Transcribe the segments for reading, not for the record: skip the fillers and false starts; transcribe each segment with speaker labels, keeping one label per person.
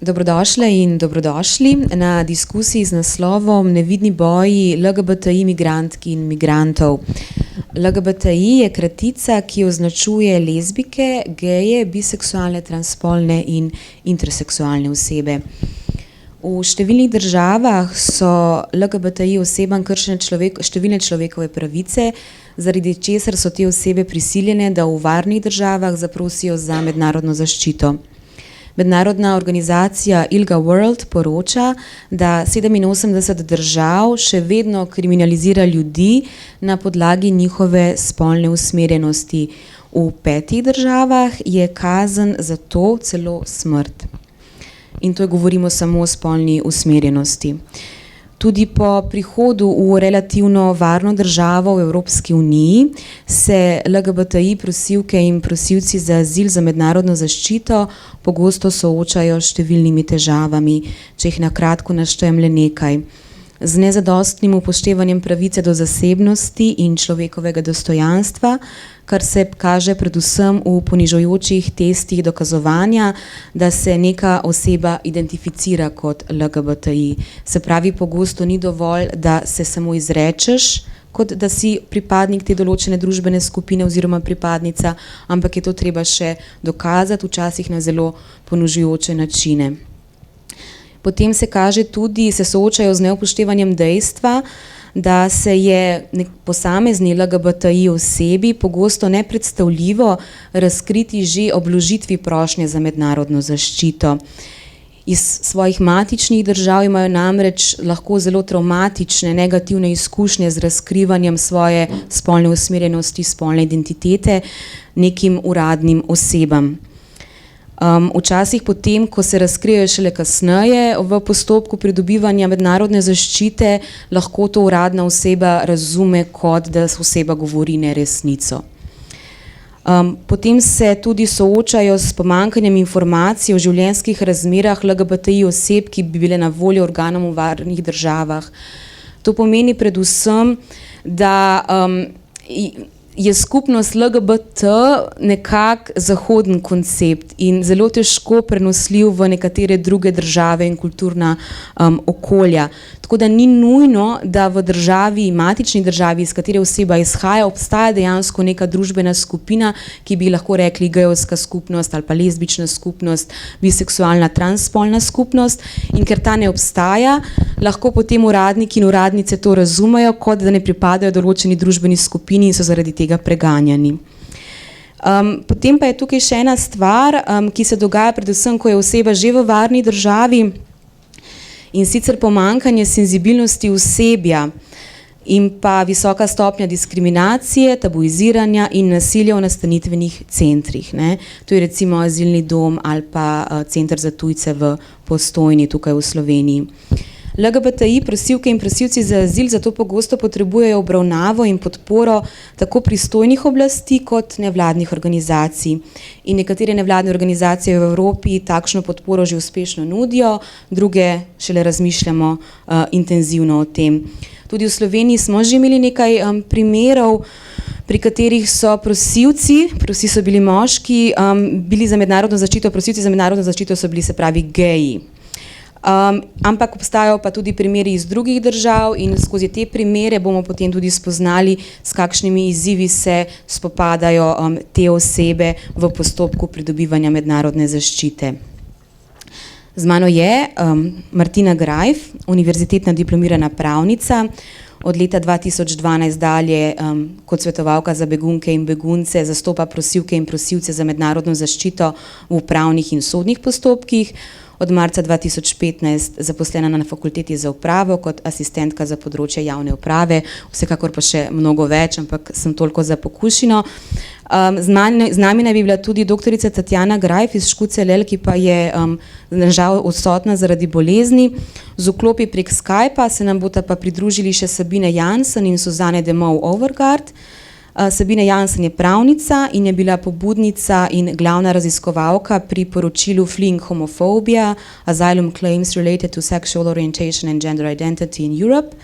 Speaker 1: Dobrodošle in dobrodošli na diskusiji z naslovom Nevidni boji LGBTI migrantk in migrantov. LGBTI je kratica, ki označuje lezbike, geje, biseksualne, transspolne in interseksualne osebe. V številnih državah so LGBTI osebam kršene številne človekove pravice, zaradi česar so te osebe prisiljene, da v varnih državah zaprosijo za mednarodno zaščito. Mednarodna organizacija ILGA World poroča, da 87 držav še vedno kriminalizira ljudi na podlagi njihove spolne usmerjenosti. V 5 državah je kazen za to celo smrt. In to govorimo samo o spolni usmerjenosti. Tudi po prihodu v relativno varno državo v Evropski uniji se LGBTI prosilke in prosilci za azil za mednarodno zaščito pogosto soočajo s številnimi težavami, če jih na kratko naštejem le nekaj. Z nezadostnim upoštevanjem pravice do zasebnosti in človekovega dostojanstva, kar se kaže predvsem v ponižujočih testih dokazovanja, da se neka oseba identificira kot LGBTI. Se pravi, pogosto ni dovolj, da se samo izrečeš, kot da si pripadnik te določene družbene skupine oziroma pripadnica, ampak je to treba še dokazati, včasih na zelo ponižujoče načine. Potem se kaže tudi, se soočajo z neupoštevanjem dejstva, da se je posamezni LGBTI osebi pogosto nepredstavljivo razkriti že ob vložitvi prošnje za mednarodno zaščito. Iz svojih matičnih držav imajo namreč lahko zelo travmatične, negativne izkušnje z razkrivanjem svoje spolne usmerjenosti, spolne identitete nekim uradnim osebam. Včasih potem, ko se razkrijejo šele kasneje v postopku pridobivanja mednarodne zaščite, lahko to uradna oseba razume, kot da oseba govori neresnico. Potem se tudi soočajo s pomanjkanjem informacij o življenjskih razmerah LGBTI oseb, ki bi bile na voljo organom v varnih državah. To pomeni predvsem, da je skupnost LGBT nekak zahoden koncept in zelo težko prenosljiv v nekatere druge države in kulturna okolja. Tako da ni nujno, da v državi, matični državi, iz katere oseba izhaja, obstaja dejansko neka družbena skupina, ki bi lahko rekli gejevska skupnost ali pa lezbična skupnost, biseksualna, transspolna skupnost, in ker ta ne obstaja, lahko potem uradniki in uradnice to razumejo, kot da ne pripadajo določeni družbeni skupini in so zaradi tega preganjani. Potem pa je tukaj še ena stvar, ki se dogaja predvsem, ko je oseba že v varni državi, in sicer pomanjkanje senzibilnosti osebja in pa visoka stopnja diskriminacije, tabuiziranja in nasilja v nastanitvenih centrih. To je recimo azilni dom ali pa center za tujce v Postojni tukaj v Sloveniji. LGBTI prosilke in prosilci za azil zato pogosto potrebujejo obravnavo in podporo tako pristojnih oblasti kot nevladnih organizacij. In nekatere nevladne organizacije v Evropi takšno podporo že uspešno nudijo, druge šele razmišljamo intenzivno o tem. Tudi v Sloveniji smo že imeli nekaj primerov, pri katerih so prosilci so bili moški, bili za mednarodno zaščito, prosilci za mednarodno zaščito so bili, se pravi, geji. Ampak obstajajo pa tudi primeri iz drugih držav in skozi te primere bomo potem tudi spoznali, s kakšnimi izzivi se spopadajo te osebe v postopku pridobivanja mednarodne zaščite. Z mano je Martina Greif, univerzitetna diplomirana pravnica, od leta 2012 dalje kot svetovalka za begunke in begunce zastopa prosilke in prosilce za mednarodno zaščito v upravnih in sodnih postopkih. Od marca 2015 zaposlena na fakulteti za upravo kot asistentka za področje javne uprave, vsekakor pa še mnogo več, ampak sem toliko za pokušino. Z nami naj bi bila tudi doktorica Tatjana Greif iz Škucelj, ki pa je žal odsotna zaradi bolezni. Z vklopi prek Skypa se nam bosta pa pridružili še Sabine Jansen in Suzane Demov-Overgaard. Sabine Jansen je pravnica in je bila pobudnica in glavna raziskovalka pri poročilu Fleeing Homophobia, Asylum Claims Related to Sexual Orientation and Gender Identity in Europe.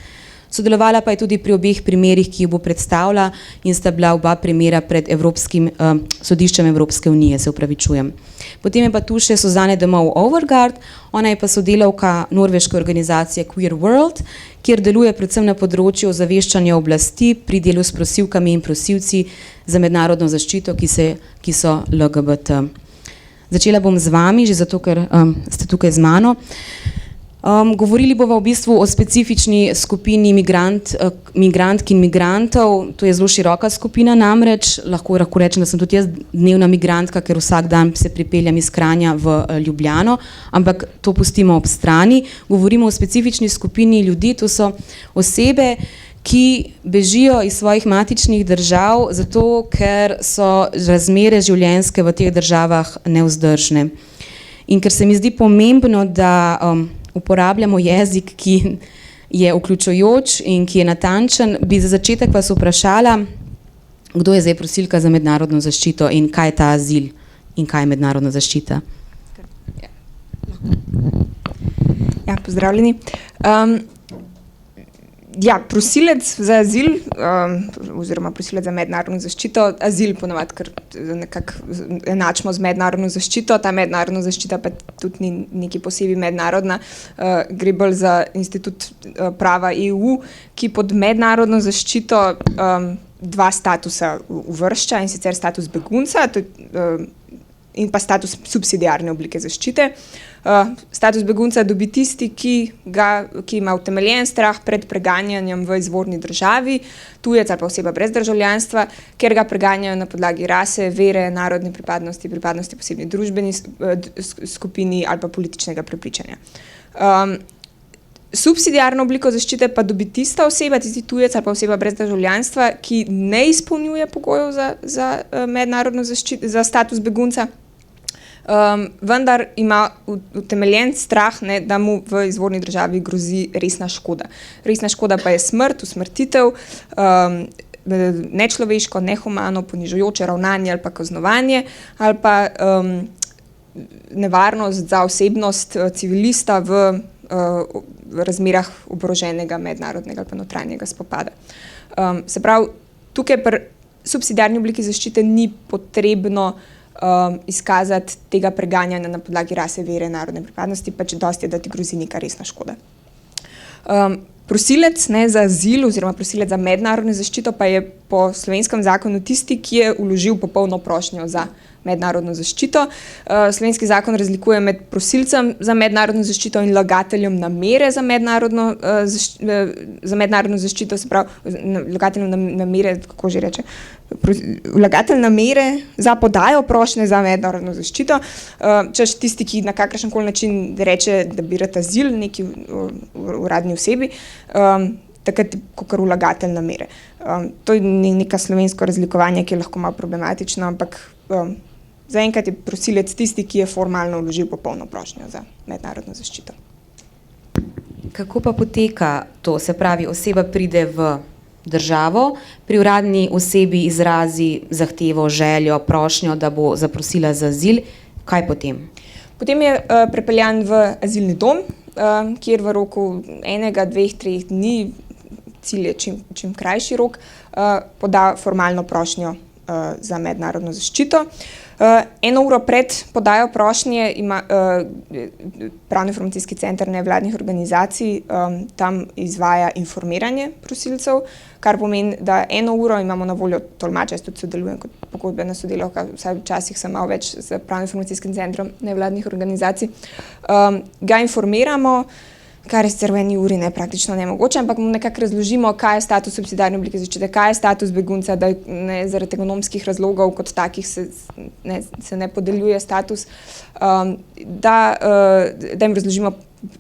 Speaker 1: sodelovala pa je tudi pri obeh primerih, ki jih bo predstavila in sta bila oba primera pred sodiščem Evropske unije, se upravičujem. Potem je pa tu še Suzanne Domov Overgaard, ona je pa sodelavka norveške organizacije Queer World, kjer deluje predvsem na področju ozaveščanja oblasti pri delu s prosilkami in prosilci za mednarodno zaščito, ki so LGBT. Začela bom z vami, že zato, ker ste tukaj z mano. Govorili bova v bistvu o specifični skupini migrantk in migrantov. To je zelo široka skupina namreč. Lahko rečem, da sem tudi jaz dnevna migrantka, ker vsak dan se pripeljem iz Kranja v Ljubljano, ampak to pustimo ob strani. Govorimo o specifični skupini ljudi, to so osebe, ki bežijo iz svojih matičnih držav, zato ker so razmere življenjske v teh državah nevzdržne. In ker se mi zdi pomembno, da uporabljamo jezik, ki je vključujoč in ki je natančen, bi za začetek vas vprašala, kdo je zdaj prosilka za mednarodno zaščito in kaj je ta azil in kaj je mednarodna zaščita.
Speaker 2: Ja, pozdravljeni. Prosilec za azil oziroma prosilec za mednarodno zaščito, azil ponavadi, ker nekako enačimo z mednarodno zaščito, ta mednarodna zaščita pa tudi ni nekaj posebej mednarodna, gre bolj za institut prava EU, ki pod mednarodno zaščito dva statusa uvršča, in sicer status begunca in pa status subsidiarne oblike zaščite. Status begunca dobi tisti, ki ima utemeljen strah pred preganjanjem v izvorni državi, tujec ali pa oseba brez državljanstva, ker ga preganjajo na podlagi rase, vere, narodne pripadnosti, pripadnosti posebni družbeni skupini ali pa političnega prepričanja. Subsidiarno obliko zaščite pa dobi tista oseba, tisti tujec ali pa oseba brez državljanstva, ki ne izpolnjuje pogojev za mednarodno zaščito, za status begunca, vendar ima utemeljen strah, da mu v izvorni državi grozi resna škoda. Resna škoda pa je smrt, usmrtitev, nečloveško, nehumano, ponižujoče ravnanje ali pa kaznovanje, ali pa nevarnost za osebnost civilista v razmerah oboroženega mednarodnega ali pa notranjega spopada. Se pravi, tukaj pri subsidiarni obliki zaščite ni potrebno izkazati tega preganjanja na podlagi rase, vere, narodne pripadnosti, pač dosti je, da ti grozi neka resna škoda. Prosilec za azil oziroma prosilec za mednarodno zaščito pa je po slovenskem zakonu tisti, ki je vložil popolno prošnjo za mednarodno zaščito. Slovenski zakon razlikuje med prosilcem za mednarodno zaščito in vlagateljem namere za mednarodno zaščito, se pravi, vlagateljem namere, kako že reče, vlagatelj namere za podajo prošnje za mednarodno zaščito, češ tisti, ki na kakršenkoli način reče, da bi rad azil neki uradni osebi, takrat kakor vlagatelj namere. To je neka slovensko razlikovanje, ki je lahko malo problematično, ampak zaenkrat je prosilec tisti, ki je formalno vložil popolno prošnjo za mednarodno zaščito.
Speaker 1: Kako pa poteka to? Se pravi, oseba pride v državo, pri uradni osebi izrazi zahtevo, željo, prošnjo, da bo zaprosila za azil. Kaj potem?
Speaker 2: Potem je prepeljan v azilni dom, kjer v roku 1, 2, 3 dni, cilj je čim krajši rok, poda formalno prošnjo za mednarodno zaščito. 1 uro pred podajo prošnje ima Pravno-informacijski center nevladnih organizacij tam izvaja informiranje prosilcev, kar pomeni, da 1 uro imamo na voljo tolmača, jaz tudi sodelujem kot pogodbena sodelavka, vsaj včasih sem malo več z Pravno-informacijskim centrom nevladnih organizacij. Ga informiramo, kar je sicer v 1 uri praktično nemogoče, ampak mu nekako razložimo, kaj je status subsidiarne oblike zaščite, kaj je status begunca, da zaradi ekonomskih razlogov kot takih se ne podeljuje status, da jim razložimo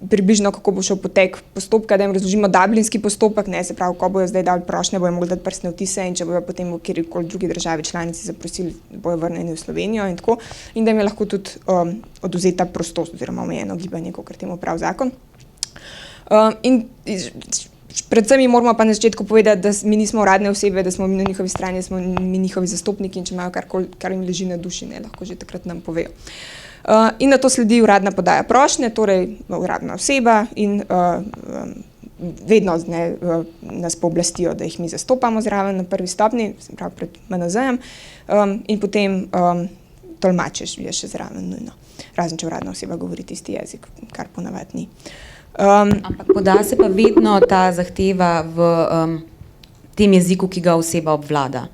Speaker 2: približno, kako bo šel potek postopka, da jim razložimo dublinski postopek, se pravi, ko bojo zdaj dali prošnje, bojo mogli dati prstne odtise in če bojo potem v kjerkoli drugi državi članici zaprosili, bojo vrnjeni v Slovenijo in tako, in da jim je lahko tudi odvzeta prostost oziroma omejeno gibanje, kakor temu pravi zakon. In predvsem jim moramo pa na začetku povedati, da mi nismo uradne osebe, da smo mi na njihovi strani, da smo mi njihovi zastopniki in če imajo kar jim leži na duši, lahko že takrat nam povejo. In na to sledi uradna podaja prošnje, torej uradna oseba in vedno nas pooblastijo, da jih mi zastopamo zraven na prvi stopni, se pravi pred MNZ-jem, in potem tolmačeš je še zraven nujno. Razen, če uradna oseba govori tisti jezik, kar ponavadi ni.
Speaker 1: Ampak poda se pa vedno ta zahteva v tem jeziku, ki ga oseba obvlada.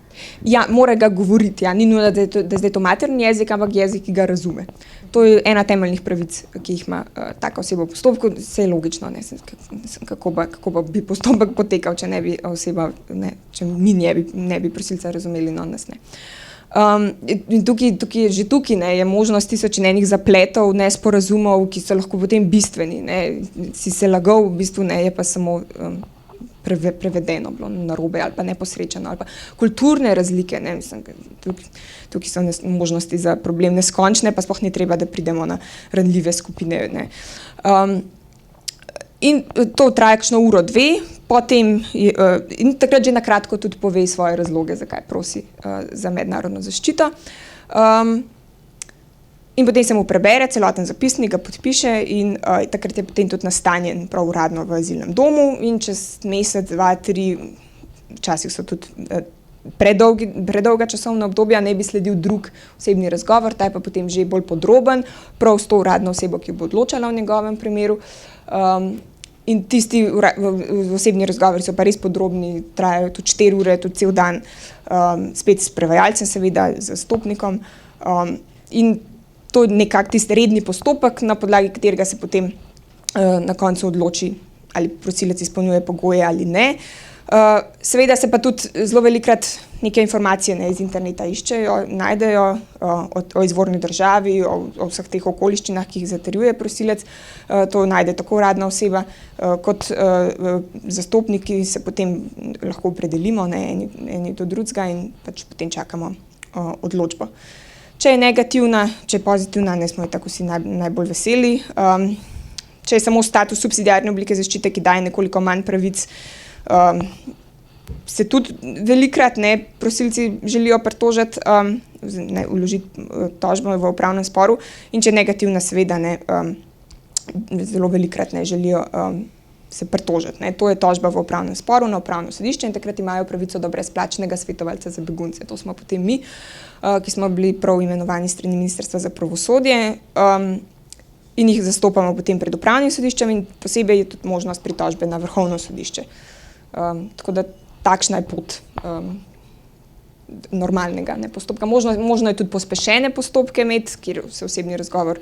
Speaker 2: Ja, mora ga govoriti, ja. Ni nujno, da je zdaj to materni jezik, ampak jezik, ki ga razume. To je ena temeljnih pravic, ki jih ima taka oseba v postopku. Vse je logično, ne, kako bi postopek potekal, če ne bi oseba, če mi ne bi prosilca razumeli, no nas ne. In tukaj je možnost tisoč in enih zapletov, nesporazumov, ki so lahko potem bistveni. Ne. Si se lagal, v bistvu ne, je pa samo prevedeno bilo narobe ali pa neposrečeno ali pa kulturne razlike, ne, mislim, tukaj so možnosti za problem neskončne, pa sploh ni treba, da pridemo na ranljive skupine, ne. In to traja kakšno uro, dve, potem in takrat že na kratko tudi pove svoje razloge, zakaj prosi za mednarodno zaščito. In potem se mu prebere celoten zapisnik, ga podpiše in takrat je potem tudi nastanjen prav uradno v azilnem domu in čez mesec, 2, 3, včasih so tudi predolga časovna obdobja, ne bi sledil drug osebni razgovor, ta je pa potem že bolj podroben, prav s to uradno osebo, ki bo odločala v njegovem primeru. In tisti osebni razgovori so pa res podrobni, trajajo tudi 4 ure, tudi cel dan, spet s prevajalcem seveda, z zastopnikom. In to je nekak tisti redni postopek, na podlagi katerega se potem na koncu odloči, ali prosilec izpolnjuje pogoje ali ne. Seveda se pa tudi zelo velikrat neke informacije iz interneta iščejo, najdejo o izvorni državi, o vseh teh okoliščinah, ki jih zatrjuje prosilec. To najde tako uradna oseba, kot zastopniki se potem lahko opredelimo, ne, eni do drugega in pač potem čakamo odločbo. Če je negativna, če je pozitivna, ne smo tako vsi najbolj veseli. Če je samo status subsidiarne oblike zaščite, ki daje nekoliko manj pravic, se tudi velikrat prosilci želijo pritožiti, vložiti tožbo v upravnem sporu in če je negativna, seveda zelo velikrat želijo se pritožiti. To je tožba v upravnem sporu na upravno sodišče in takrat imajo pravico do brezplačnega svetovalca za begunce. To smo potem mi, ki smo bili prav imenovani s strani Ministrstva za pravosodje in jih zastopamo potem pred upravnim sodiščem in posebej je tudi možnost pritožbe na Vrhovno sodišče. Tako da takšna je pot normalnega postopka. Možno je tudi pospešene postopke imeti, kjer se osebni razgovor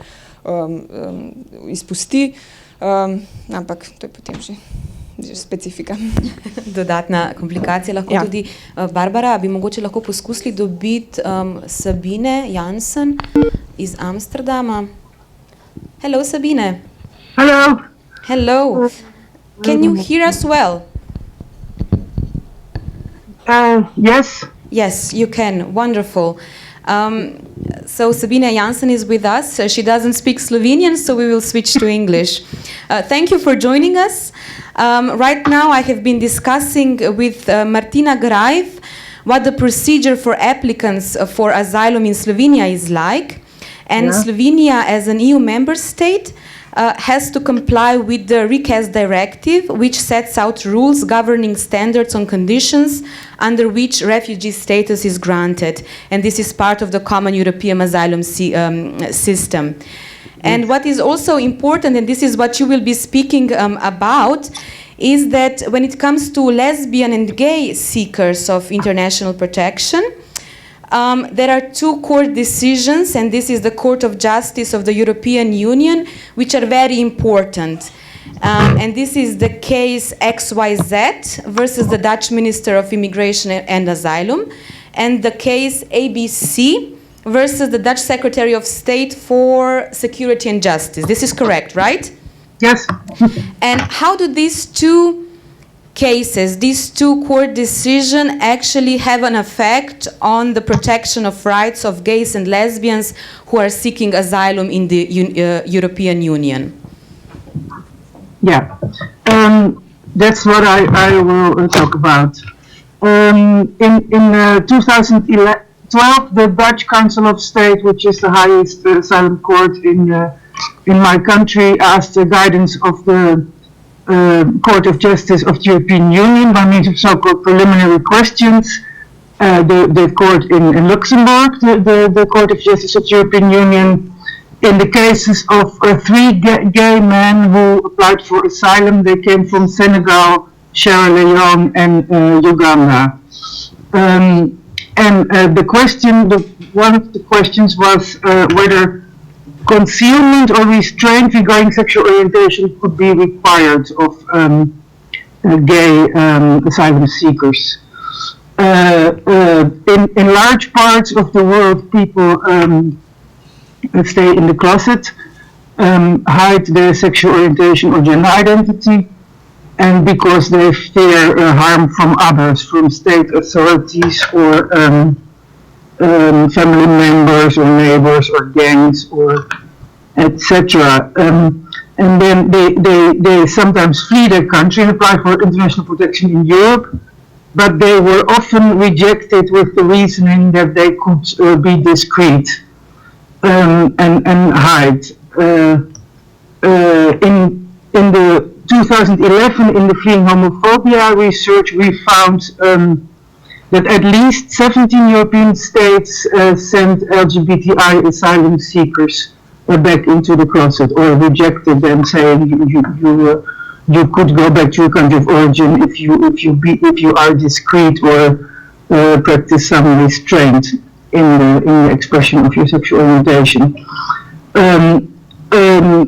Speaker 2: izpusti, ampak to je potem že specifika.
Speaker 1: Dodatna komplikacija lahko tudi. Barbara, bi mogoče lahko poskusili dobiti Sabine Jansen iz Amsterdama. Hello, Sabine.
Speaker 3: Hello.
Speaker 1: Hello. Can you hear us well?
Speaker 3: Yes.
Speaker 1: Yes, you can. Wonderful. So Sabine Jansen is with us. She doesn't speak Slovenian, so we will switch to English. Thank you for joining us. Right now I have been discussing with Martina Grajf what the procedure for applicants for asylum in Slovenia is like. And Slovenia, as an EU member state, has to comply with the recast directive, which sets out rules governing standards on conditions under which refugee status is granted. And this is part of the common European asylum system. And what is also important, and this is what you will be speaking about, is that when it comes to lesbian and gay seekers of international protection, there are 2 court decisions, and this is the Court of Justice of the European Union, which are very important. And this is the case XYZ versus the Dutch Minister of Immigration and Asylum, and the case ABC versus the Dutch Secretary of State for Security and Justice. This is correct, right?
Speaker 3: Yes.
Speaker 1: And how do these 2 cases, these 2 court decisions actually have an effect on the protection of rights of gays and lesbians who are seeking asylum in the European Union?
Speaker 3: Yeah, that's what I will talk about. In 2012, the Dutch Council of State, which is the highest asylum court in my country, asked the guidance of the Court of Justice of the European Union by means of so-called preliminary questions. The court in Luxembourg, the Court of Justice of the European Union, in the cases of 3 gay men who applied for asylum. They came from Senegal, Sierra Leone, and Uganda. One of the questions was whether concealment or restraint regarding sexual orientation could be required of gay asylum seekers. In large parts of the world, people stay in the closet, hide their sexual orientation or gender identity, and because they fear harm from others, from state authorities or family members or neighbors or gangs or etc. And then they sometimes flee their country and apply for international protection in Europe, but they were often rejected with the reasoning that they could be discreet and hide. In the 2011, in the Fleeing Homophobia research, we found that at least 17 European states sent LGBTI asylum seekers back into the closet or rejected them, saying you could go back to your country of origin if you are discreet or practice some restraint in the expression of your sexual orientation.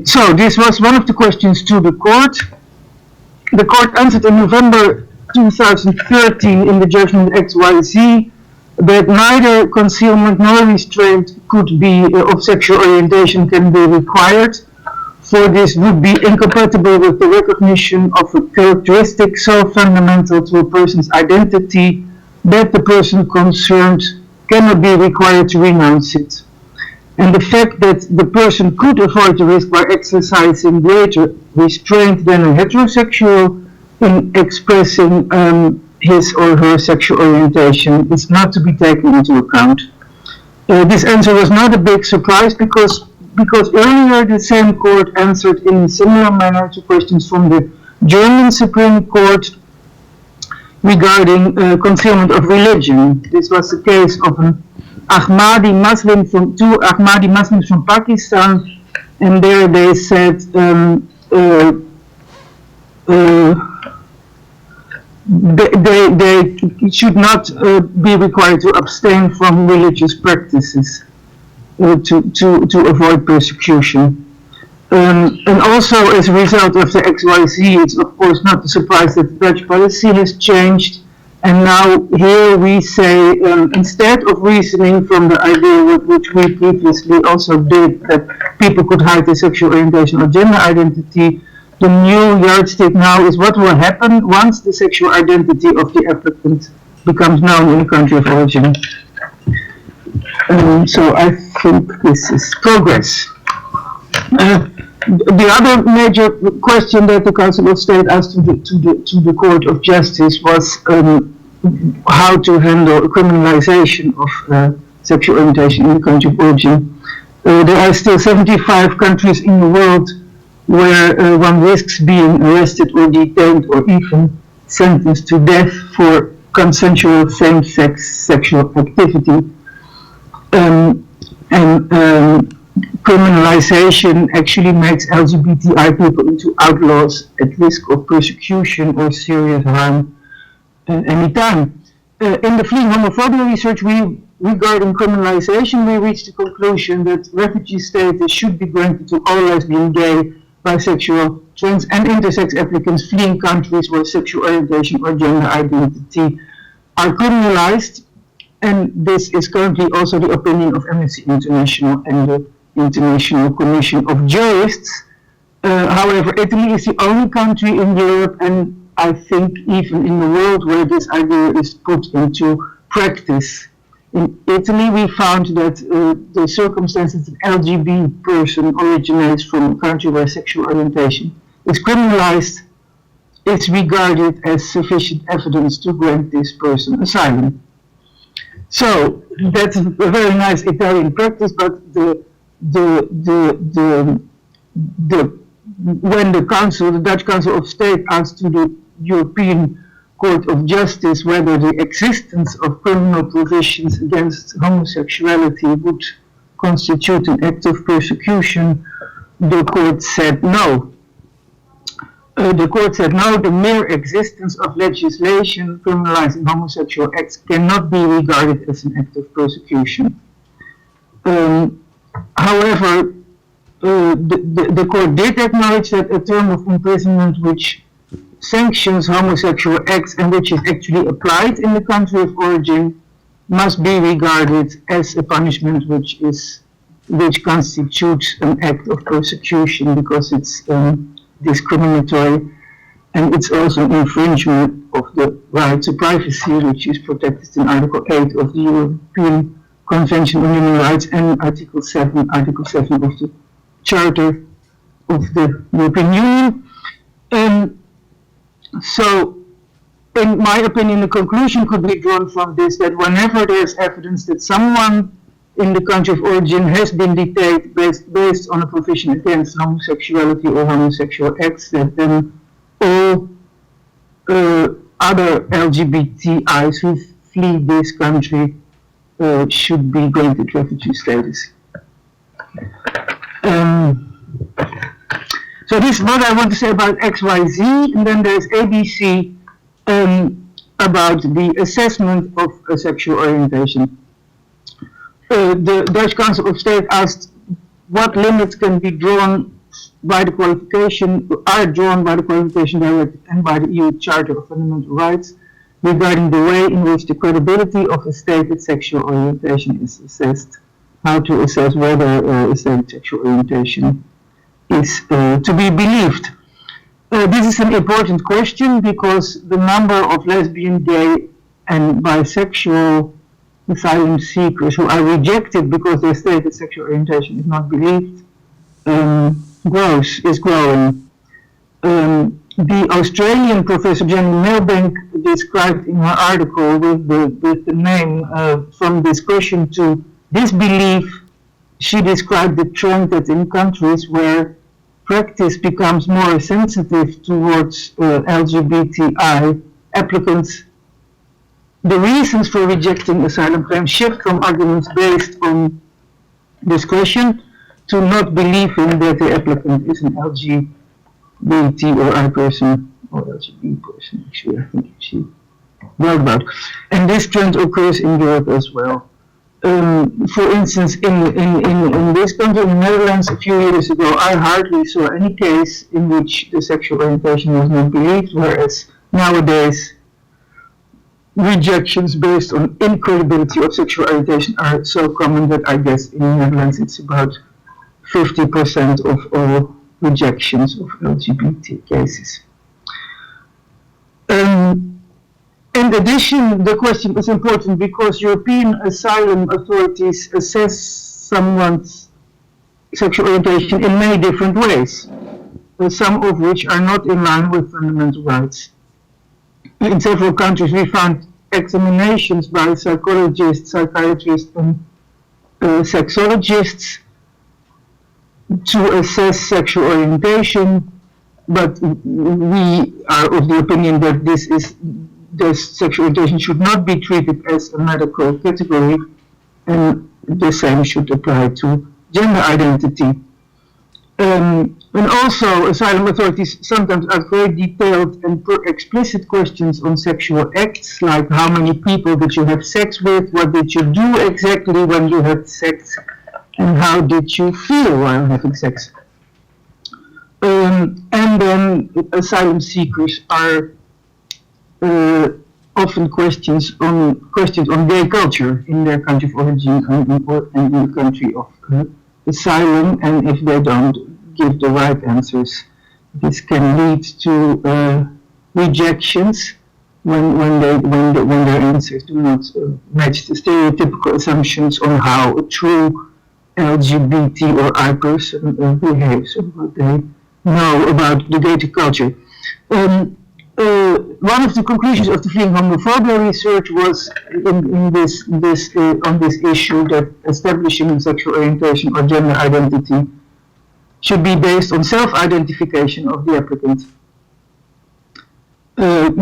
Speaker 3: So this was one of the questions to the court. The court answered in November 2013 in the judgment XYZ that neither concealment nor restraint could be of sexual orientation can be required, for this would be incompatible with the recognition of a characteristic so fundamental to a person's identity that the person concerned cannot be required to renounce it. And the fact that the person could avoid the risk by exercising greater restraint than a heterosexual in expressing his or her sexual orientation is not to be taken into account. This answer was not a big surprise because earlier the same court answered in a similar manner to questions from the German Supreme Court regarding concealment of religion. This was the case of two Ahmadi Muslims from Pakistan, and there they said they should not be required to abstain from religious practices to avoid persecution. And also as a result of the XYZ, it's of course not a surprise that the Dutch policy has changed, and now here we say, instead of reasoning from the idea which we previously also did, that people could hide their sexual orientation or gender identity, the new yardstick now is what will happen once the sexual identity of the applicant becomes known in the country of origin. So I think this is progress. The other major question that the Council of State asked to the Court of Justice was how to handle criminalization of sexual orientation in the country of origin. There are still 75 countries in the world where one risks being arrested or detained or even sentenced to death for consensual same-sex sexual activity. Criminalization actually makes LGBTI people into outlaws at risk of persecution or serious harm anytime. In the Fleeing Homophobia research regarding criminalization, we reached the conclusion that refugee status should be granted to all lesbian, gay, bisexual, trans and intersex applicants fleeing countries where sexual orientation or gender identity are criminalized, and this is currently also the opinion of Amnesty International and the International Commission of Jurists. However, Italy is the only country in Europe, and I think even in the world, where this idea is put into practice. In Italy, we found that the circumstances that an LGBT person originates from a country where sexual orientation is criminalized, it's regarded as sufficient evidence to grant this person asylum. So that's a very nice Italian practice, but the when the Dutch Council of State asked to the European Court of Justice whether the existence of criminal provisions against homosexuality would constitute an act of persecution, the court said no. The court said no, the mere existence of legislation criminalizing homosexual acts cannot be regarded as an act of persecution. However, the court did acknowledge that a term of imprisonment which sanctions homosexual acts and which is actually applied in the country of origin must be regarded as a punishment which constitutes an act of persecution because it's discriminatory, and it's also an infringement of the right to privacy, which is protected in Article 8 of the European Convention on Human Rights and Article 7 of the Charter of the European Union. So, in my opinion, the conclusion could be drawn from this that whenever there's evidence that someone in the country of origin has been detained based on a provision against homosexuality or homosexual acts, that then all other LGBTIs who flee this country should be granted refugee status. So this is what I want to say about XYZ, and then there's ABC about the assessment of a sexual orientation. The Dutch Council of State asked what limits can be drawn by the qualification, are drawn by the Qualification Directive and by the EU Charter of Fundamental Rights regarding the way in which the credibility of a stated sexual orientation is assessed, how to assess whether a stated sexual orientation is to be believed. This is an important question because the number of lesbian, gay and bisexual asylum seekers who are rejected because their stated sexual orientation is not believed is growing. The Australian Professor Jenny Milbank described in her article with the name From Discussion to Disbelief, she described the trend that in countries where practice becomes more sensitive towards LGBTI applicants, the reasons for rejecting asylum claims shift from arguments based on discretion to not believing that the applicant is an LGBT or I person, or LGBT person, actually, I think she wrote about. And this trend occurs in Europe as well. For instance, in this country, in the Netherlands, a few years ago, I hardly saw any case in which the sexual orientation was not believed, whereas nowadays, rejections based on incredibility of sexual orientation are so common that I guess in the Netherlands it's about 50% of all rejections of LGBT cases. In addition, the question is important because European asylum authorities assess someone's sexual orientation in many different ways, some of which are not in line with fundamental rights. In several countries, we found examinations by psychologists, psychiatrists, and sexologists to assess sexual orientation, but we are of the opinion that this sexual orientation should not be treated as a medical category, and the same should apply to gender identity. And also, asylum authorities sometimes ask very detailed and explicit questions on sexual acts, like how many people did you have sex with, what did you do exactly when you had sex, and how did you feel while having sex. And then asylum seekers are often questions on gay culture in their country of origin and in the country of asylum, and if they don't give the right answers, this can lead to rejections when their answers do not match the stereotypical assumptions on how a true LGBT or I person behaves, or what they know about the gay culture. One of the conclusions of the Fleeing Homophobia research was on this issue that establishing sexual orientation or gender identity should be based on self-identification of the applicant.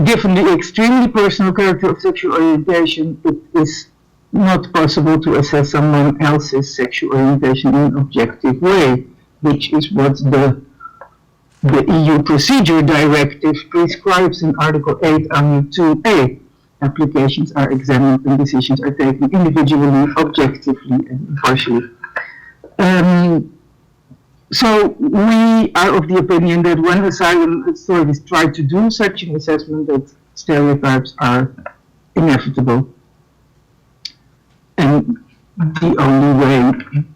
Speaker 3: Given the extremely personal character of sexual orientation, it is not possible to assess someone else's sexual orientation in an objective way, which is what the EU Procedure Directive prescribes in Article 8, Annex 2A. Applications are examined and decisions are taken individually, objectively, and impartially. So we are of the opinion that when asylum authorities try to do such an assessment, that stereotypes are inevitable. And the only way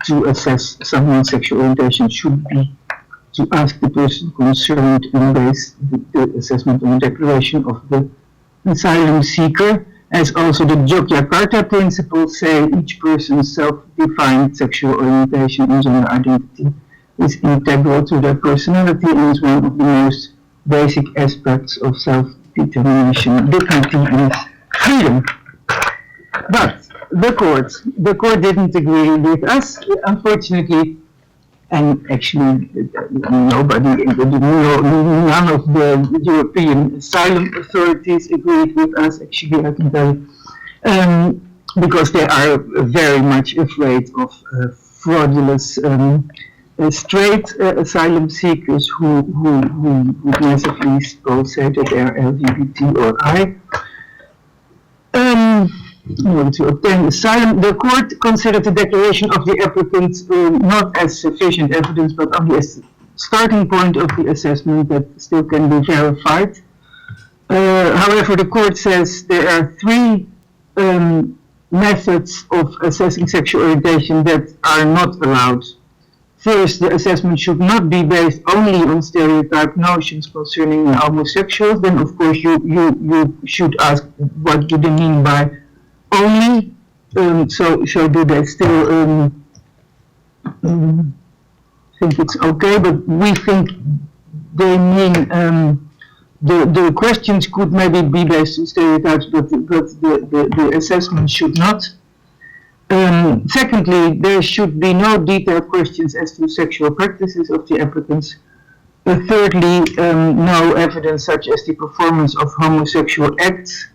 Speaker 3: to assess someone's sexual orientation should be to ask the person concerned and base the assessment on the declaration of the asylum seeker. As also the Yogyakarta principles say, each person's self-defined sexual orientation and gender identity is integral to their personality and is one of the most basic aspects of self-determination, dignity and freedom. But the court didn't agree with us, unfortunately, and actually none of the European asylum authorities agreed with us, actually, I can tell you, because they are very much afraid of fraudulent straight asylum seekers who massively say that they are LGBT or I. In order to obtain asylum, the court considered the declaration of the applicant not as sufficient evidence, but only as the starting point of the assessment that still can be verified. However, the court says there are three methods of assessing sexual orientation that are not allowed. First, the assessment should not be based only on stereotype notions concerning homosexuals. Then, of course, you should ask what do they mean by only. So do they still think it's okay? But we think they mean the questions could maybe be based on stereotypes, but the assessment should not. Secondly, there should be no detailed questions as to sexual practices of the applicants. Thirdly, no evidence such as the performance of homosexual acts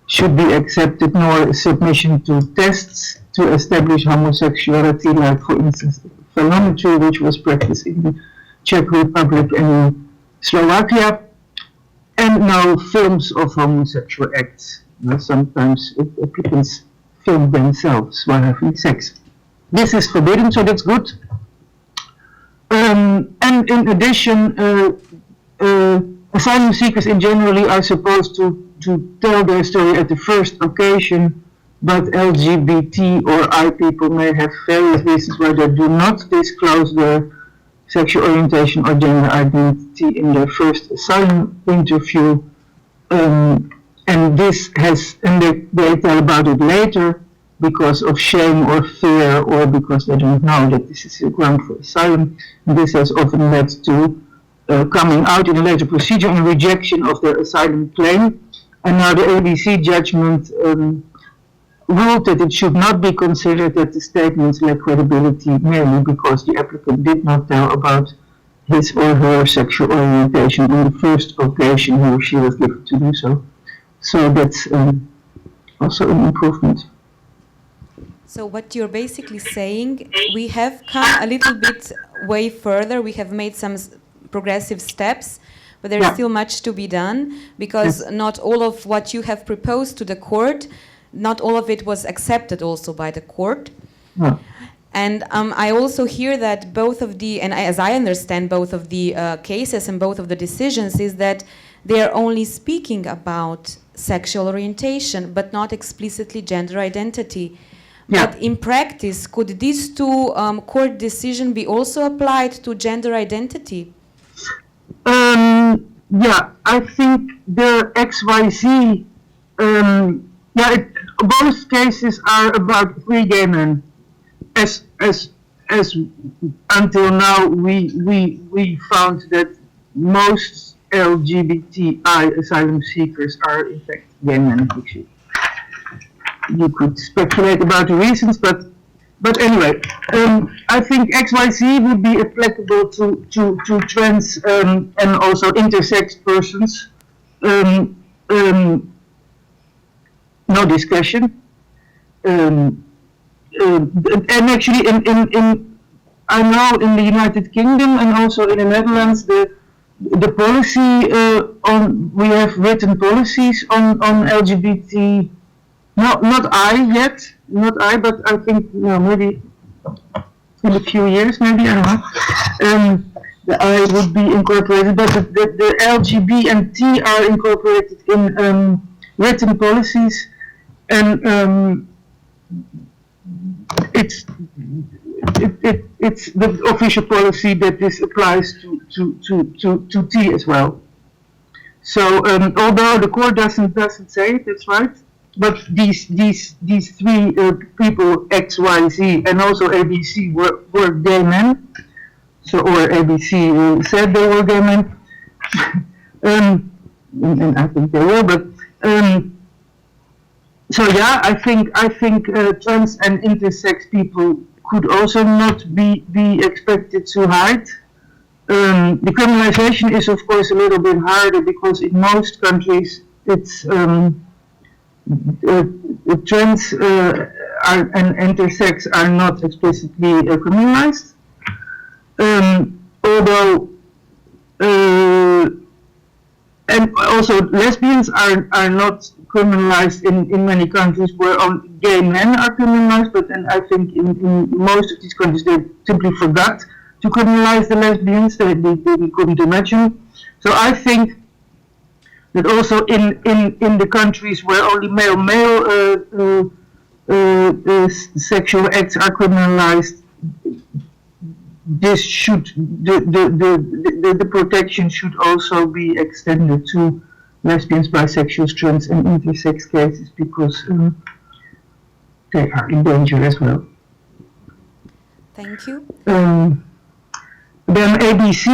Speaker 3: should be accepted, nor submission to tests to establish homosexuality, like for instance phallanometry, which was practiced in the Czech Republic and Slovakia, and no films of homosexual acts. Sometimes applicants film themselves while having sex. This is forbidden, so that's good. And in addition, asylum seekers in generally are supposed to tell their story at the first occasion, but LGBT or I people may have various reasons why they do not disclose their sexual orientation or gender identity in their first asylum interview. And this has, and they tell about it later because of shame or fear, or because they don't know that this is a ground for asylum. And this has often led to coming out in a later procedure and rejection of their asylum claim. And now the ABC judgment ruled that it should not be considered that the statements lack credibility merely because the applicant did not tell about his or her sexual orientation on the first occasion he or she was given to do so. So that's also an improvement.
Speaker 1: So what you're basically saying, we have come a little bit way further, we have made some progressive steps, but there's still much to be done, because not all of what you have proposed to the court, not all of it was accepted also by the court.
Speaker 3: Yeah.
Speaker 1: And I also hear that both of the, and as I understand both of the cases and both of the decisions, is that they are only speaking about sexual orientation, but not explicitly gender identity.
Speaker 3: Yeah.
Speaker 1: But in practice, could these two court decisions be also applied to gender identity?
Speaker 3: Yeah, I think the XYZ, both cases are about three gay men. As until now, we found that most LGBTI asylum seekers are in fact gay men. You could speculate about the reasons, but But anyway, I think XYZ would be applicable to trans and also intersex persons. Um, um, no discussion. Um, and actually, in I know in the United Kingdom and also in the Netherlands, the policy on we have written policies on LGBT. No, not I yet, not I, but I think maybe in a few years, maybe I don't know. I would be incorporated, but the LGB and T are incorporated in written policies, and it's it's the official policy that this applies to T as well. So although the court doesn't say it, that's right. But these three people, X, Y, Z, and also ABC were gay men. So or ABC said they were gay men, and I think they were. But so yeah, I think trans and intersex people could also not be expected to hide. The criminalization is of course a little bit harder because in most countries it's trans and intersex are not explicitly criminalized. Although and also lesbians are not criminalized in many countries where only gay men are criminalized, but then I think in most of these countries they simply forgot to criminalize the lesbians, they couldn't imagine. So I think that also in the countries where only male sexual acts are criminalized, this should the protection should also be extended to lesbians, bisexuals, trans and intersex cases because they are in danger as well.
Speaker 1: Thank you.
Speaker 3: Then ABC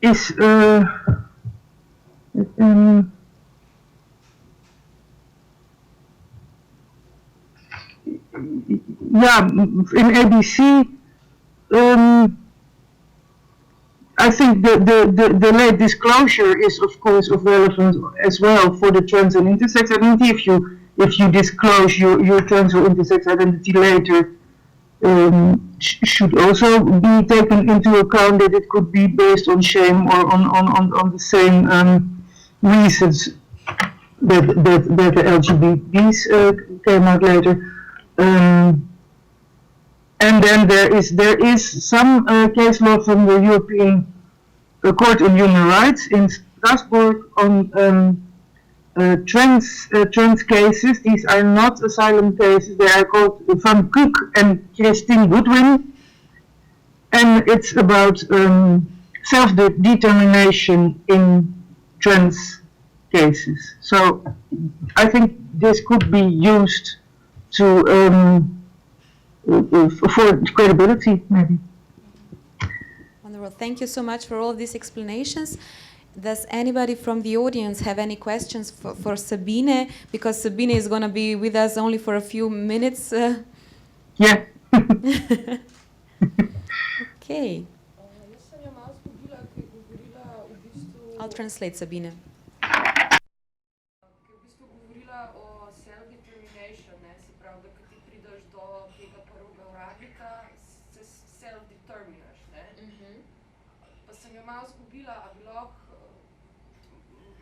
Speaker 3: is yeah, in ABC, I think the late disclosure is of course of relevance as well for the trans and intersex identity. If you disclose your trans or intersex identity later, should also be taken into account that it could be based on shame or on the same reasons that the LGBTs came out later. And then there is some case law from the European Court on Human Rights in Strasbourg on trans cases. These are not asylum cases. They are called Van Kook and Christine Goodwin, and it's about self-determination in trans cases. So I think this could be used to for credibility, maybe.
Speaker 1: Wonderful. Thank you so much for all of these explanations. Does anybody from the audience have any questions for Sabine? Because Sabine is going to be with us only for a few minutes.
Speaker 3: Yeah.
Speaker 1: Okay. I'll translate, Sabine.
Speaker 4: Malo zgubila, a bi lahko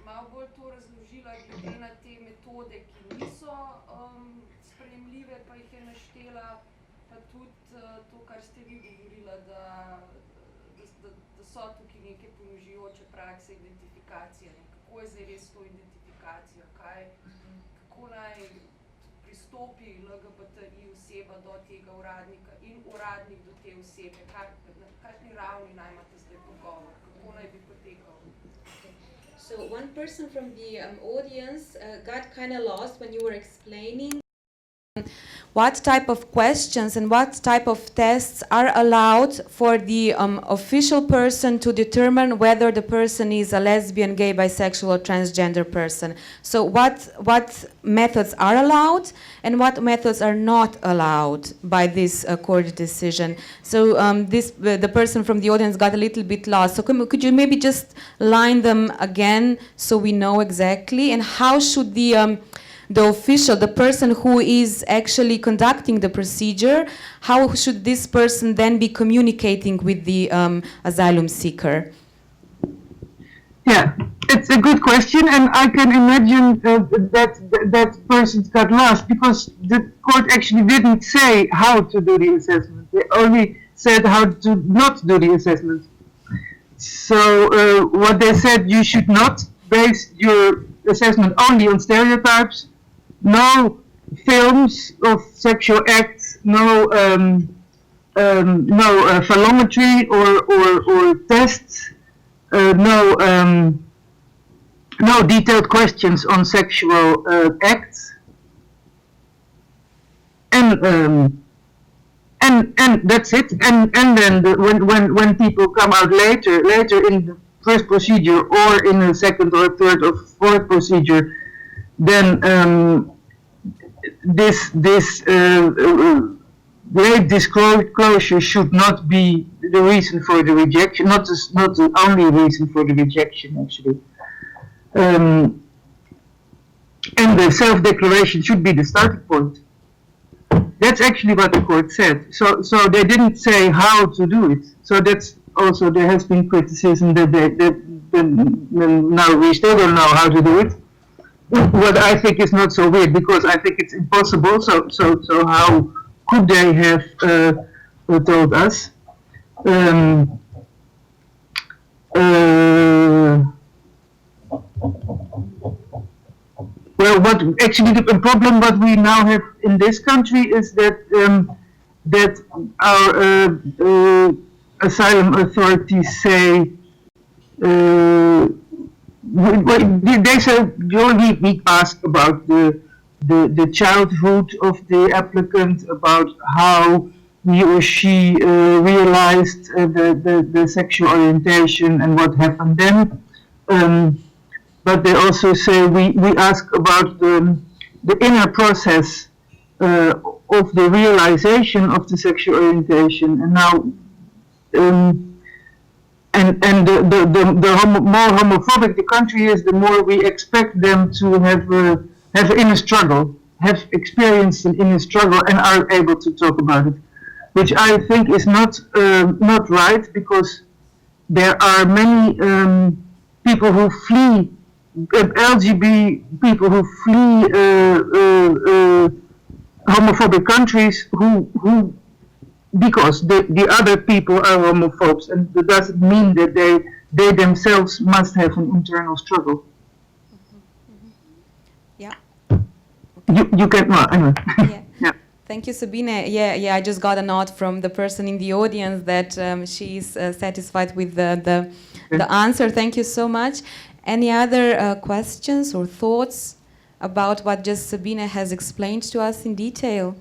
Speaker 4: malo bolj to razložila glede na te metode, ki niso sprejemljive, pa jih je naštela, pa tudi to, kar ste vi govorila, da so tukaj neke ponižujoče prakse identifikacije. Kako je zdaj res to identifikacijo? Kako naj pristopi LGBTI oseba do tega uradnika in uradnik do te osebe? Na kakšni ravni naj imate zdaj pogovor? Kako naj bi potekal?
Speaker 1: So one person from the audience got kind of lost when you were explaining what type of questions and what type of tests are allowed for the official person to determine whether the person is a lesbian, gay, bisexual, or transgender person. So what methods are allowed and what methods are not allowed by this court decision. So the person from the audience got a little bit lost. So could you maybe just line them again so we know exactly? And how should the official, the person who is actually conducting the procedure, how should this person then be communicating with the asylum seeker?
Speaker 3: Yeah, it's a good question, and I can imagine that person got lost because the court actually didn't say how to do the assessment. They only said how to not do the assessment. So what they said, you should not base your assessment only on stereotypes. No films of sexual acts, no phalometry or tests, no detailed questions on sexual acts, and that's it. And then when people come out later in the first procedure or in the second or third or fourth procedure, then this late disclosure should not be the reason for the rejection, not the only reason for the rejection actually. And the self-declaration should be the starting point. That's actually what the court said. So they didn't say how to do it. So that's also, there has been criticism that now we still don't know how to do it. What I think is not so weird, because I think it's impossible. So how could they have told us? Well, what actually the problem what we now have in this country is that our asylum authorities say. They say we ask about the childhood of the applicant, about how he or she realized the sexual orientation and what happened then. But they also say we ask about the inner process of the realization of the sexual orientation, and now. And the more homophobic the country is, the more we expect them to have an inner struggle, have experienced an inner struggle, and are able to talk about it, which I think is not right, because there are many people who flee, LGBT people who flee homophobic countries who because the other people are homophobes, and that doesn't mean that they themselves must have an internal struggle.
Speaker 1: Yeah.
Speaker 3: You can, well, anyway.
Speaker 1: Yeah.
Speaker 3: Yeah.
Speaker 1: Thank you, Sabine. Yeah. I just got a nod from the person in the audience that she is satisfied with the answer. Thank you so much. Any other questions or thoughts about what just Sabine has explained to us in detail?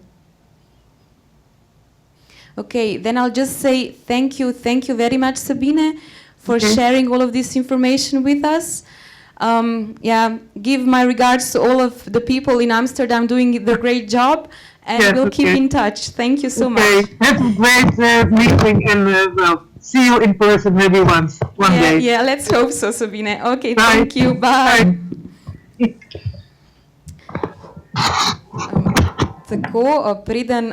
Speaker 1: Okay, then I'll just say thank you very much, Sabine, for sharing all of this information with us. Give my regards to all of the people in Amsterdam doing the great job, and we'll keep in touch. Thank you so much.
Speaker 3: Have a great meeting, and see you in person maybe one day.
Speaker 1: Yeah, let's hope so, Sabine. Okay,
Speaker 3: Bye.
Speaker 1: Thank you. Bye. Tako, preden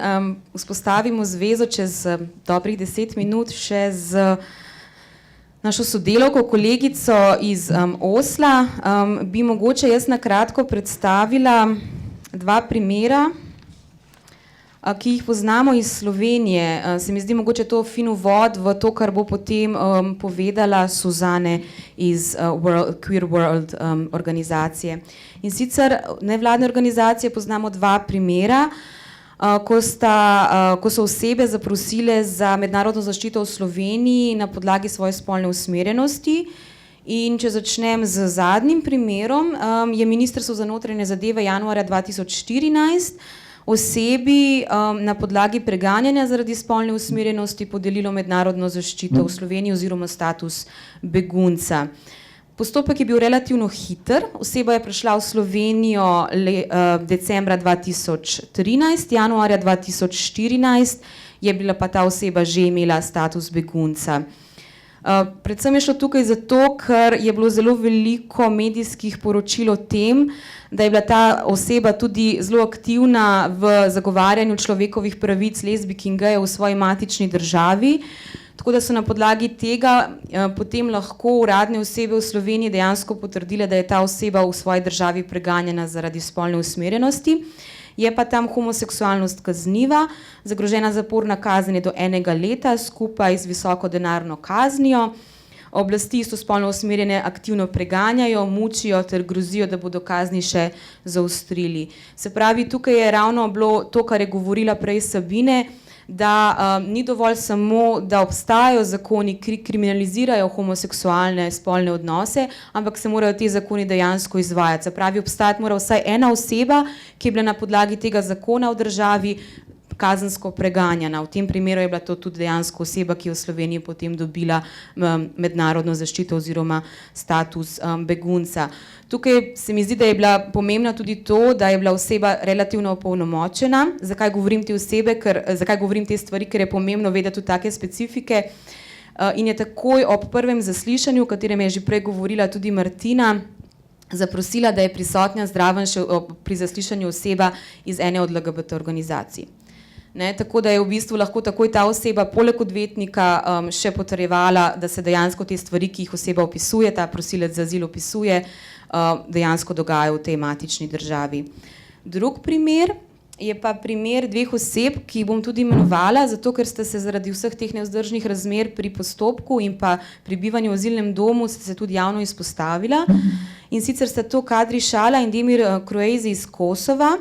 Speaker 1: vzpostavimo zvezo čez dobrih 10 minut še z našo sodelavko, kolegico iz Osla, bi mogoče jaz na kratko predstavila dva primera, ki jih poznamo iz Slovenije. Se mi zdi mogoče to fin uvod v to, kar bo potem povedala Suzane iz Queer World organizacije. In sicer nevladne organizacije poznamo dva primera, ko so osebe zaprosile za mednarodno zaščito v Sloveniji na podlagi svoje spolne usmerjenosti. In če začnem z zadnjim primerom, je Ministrstvo za notranje zadeve januarja 2014 osebi na podlagi preganjanja zaradi spolne usmerjenosti podelilo mednarodno zaščito v Sloveniji oziroma status begunca. Postopek je bil relativno hiter, oseba je prišla v Slovenijo decembra 2013, januarja 2014 je bila pa ta oseba že imela status begunca. Predvsem je šlo tukaj zato, ker je bilo zelo veliko medijskih poročil o tem, da je bila ta oseba tudi zelo aktivna v zagovarjanju človekovih pravic lezbijk in gejev v svoji matični državi. Tako da so na podlagi tega potem lahko uradne osebe v Sloveniji dejansko potrdile, da je ta oseba v svoji državi preganjena zaradi spolne usmerjenosti. Je pa tam homoseksualnost kazniva, zagrožena zaporna kazen je do 1 leta skupaj z visoko denarno kaznijo. Oblasti istospolno usmerjene aktivno preganjajo, mučijo ter grozijo, da bodo kazni še zaostrili. Se pravi, tukaj je ravno bilo to, kar je govorila prej Sabine, da ni dovolj samo, da obstajajo zakoni, ki kriminalizirajo homoseksualne spolne odnose, ampak se morajo te zakoni dejansko izvajati. Se pravi, obstajati mora vsaj ena oseba, ki je bila na podlagi tega zakona v državi kazensko preganjana. V tem primeru je bila to tudi dejansko oseba, ki je v Sloveniji potem dobila mednarodno zaščito oziroma status begunca. Tukaj se mi zdi, da je bila pomembna tudi to, da je bila oseba relativno opolnomočena. Zakaj govorim zakaj govorim te stvari, ker je pomembno vedeti tudi take specifike. In je takoj ob prvem zaslišanju, o katerem je že prej govorila tudi Martina, zaprosila, da je prisotna zraven še pri zaslišanju oseba iz ene od LGBT organizacij. Tako da je v bistvu lahko takoj ta oseba poleg odvetnika še potrjevala, da se dejansko te stvari, ki jih oseba opisuje, ta prosilec za azil opisuje, dejansko dogajajo v tej matični državi. Drug primer je pa primer 2 oseb, ki jih bom tudi imenovala, zato ker ste se zaradi vseh teh nevzdržnih razmer pri postopku in pa pri bivanju v azilnem domu ste se tudi javno izpostavila. In sicer sta to Kadri Šala in Demir Kruezi iz Kosova.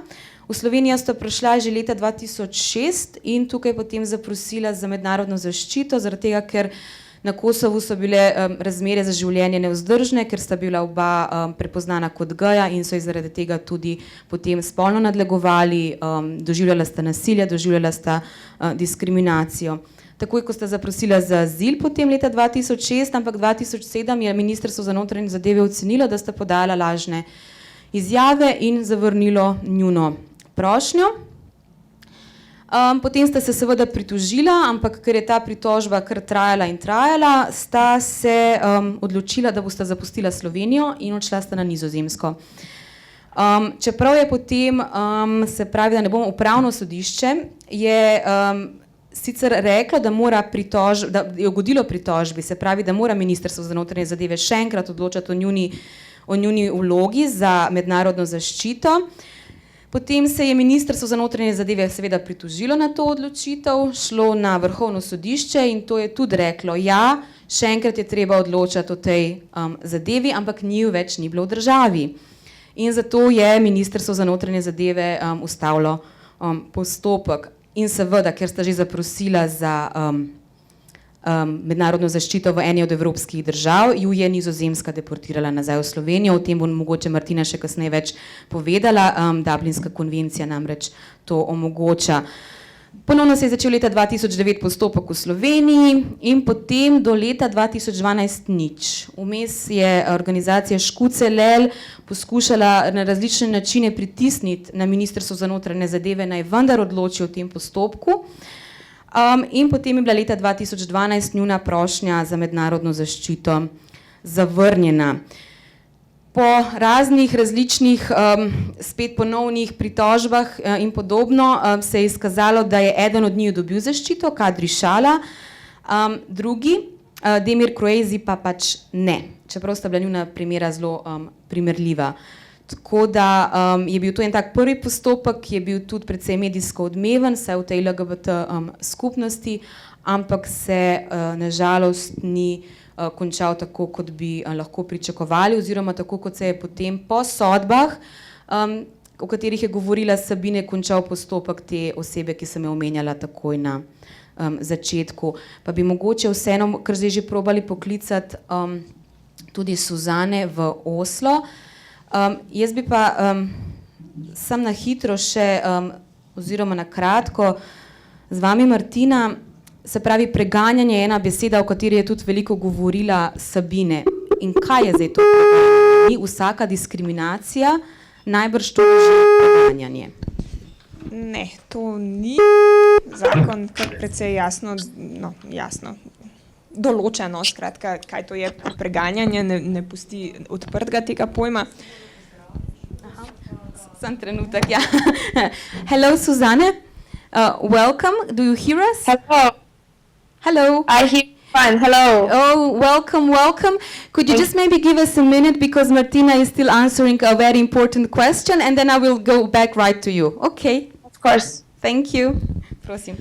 Speaker 1: V Slovenijo sta prišla že leta 2006 in tukaj potem zaprosila za mednarodno zaščito, zaradi tega, ker na Kosovu so bile razmere za življenje nevzdržne, ker sta bila oba prepoznana kot geja in so jih zaradi tega tudi potem spolno nadlegovali, doživljala sta nasilje, doživljala sta diskriminacijo. Takoj, ko sta zaprosila za azil potem leta 2006, ampak 2007 je Ministrstvo za notranje zadeve ocenilo, da sta podala lažne izjave in zavrnilo njuno prošnjo. Potem sta se seveda pritožila, ampak ker je ta pritožba kar trajala in trajala, sta se odločila, da bosta zapustila Slovenijo in odšla sta na Nizozemsko. Čeprav je potem, se pravi, da ne bom upravno sodišče, je sicer reklo, da je ugodilo pritožbi, se pravi, da mora Ministrstvo za notranje zadeve še enkrat odločati o njuni vlogi za mednarodno zaščito. Potem se je Ministrstvo za notranje zadeve seveda pritožilo na to odločitev, šlo na Vrhovno sodišče in to je tudi reklo, ja, še enkrat je treba odločati o tej zadevi, ampak njiju več ni bilo v državi. In zato je Ministrstvo za notranje zadeve ustavilo postopek. In seveda, ker sta že zaprosila za mednarodno zaščito v eni od evropskih držav, ju je Nizozemska deportirala nazaj v Slovenijo. O tem bo mogoče Martina še kasneje več povedala. Dublinska konvencija namreč to omogoča. Ponovno se je začel leta 2009 postopek v Sloveniji in potem do leta 2012 nič. Vmes je organizacija Škucelel poskušala na različne načine pritisniti na Ministrstvo za notranje zadeve, naj vendar odloči o tem postopku. In potem je bila leta 2012 njuna prošnja za mednarodno zaščito zavrnjena. Po raznih različnih spet ponovnih pritožbah in podobno se je izkazalo, da je eden od njih dobil zaščito, Kadri Šala, drugi, Demir Kruezi pa pač ne, čeprav sta bila njuna primera zelo primerljiva. Tako da je bil to en tak prvi postopek, ki je bil tudi precej medijsko odmeven, saj v tej LGBT skupnosti, ampak se nažalost ni končal tako, kot bi lahko pričakovali, oziroma tako, kot se je potem po sodbah, o katerih je govorila Sabine, končal postopek te osebe, ki sem jo omenjala takoj na začetku. Pa bi mogoče vseeno, ker zdaj že probali poklicati tudi Suzane v Oslo. Jaz bi pa sam na hitro še oziroma na kratko z vami, Martina. Se pravi, preganjanje je ena beseda, o kateri je tudi veliko govorila Sabine. In kaj je zdaj to preganjanje? Ni vsaka diskriminacija, najbrž to že preganjanje.
Speaker 2: Ne, to ni zakon, kar precej jasno določeno, skratka, kaj to je preganjanje, ne pusti odprtega tega pojma.
Speaker 1: Sam trenutek, ja. Hello, Suzanne. Welcome. Do you hear us?
Speaker 5: Hello,
Speaker 1: Hello.
Speaker 5: I hear you fine. Hello.
Speaker 1: Oh, welcome. Could you just maybe give us a minute because Martina is still answering a very important question and then I will go back right to you. Okay.
Speaker 5: Of course.
Speaker 1: Thank you. Prosim.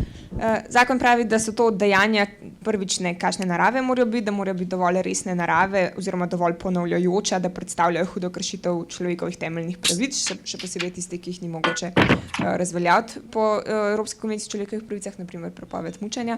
Speaker 2: Zakon pravi, da so to dejanja prvič kakšne narave morajo biti, da morajo biti dovolj resne narave oziroma dovolj ponavljajoča, da predstavljajo hudo kršitev človekovih temeljnih pravic, še posebej tiste, ki jih ni mogoče razveljaviti po Evropski konvenciji o človekovih pravicah, naprimer prepoved mučenja.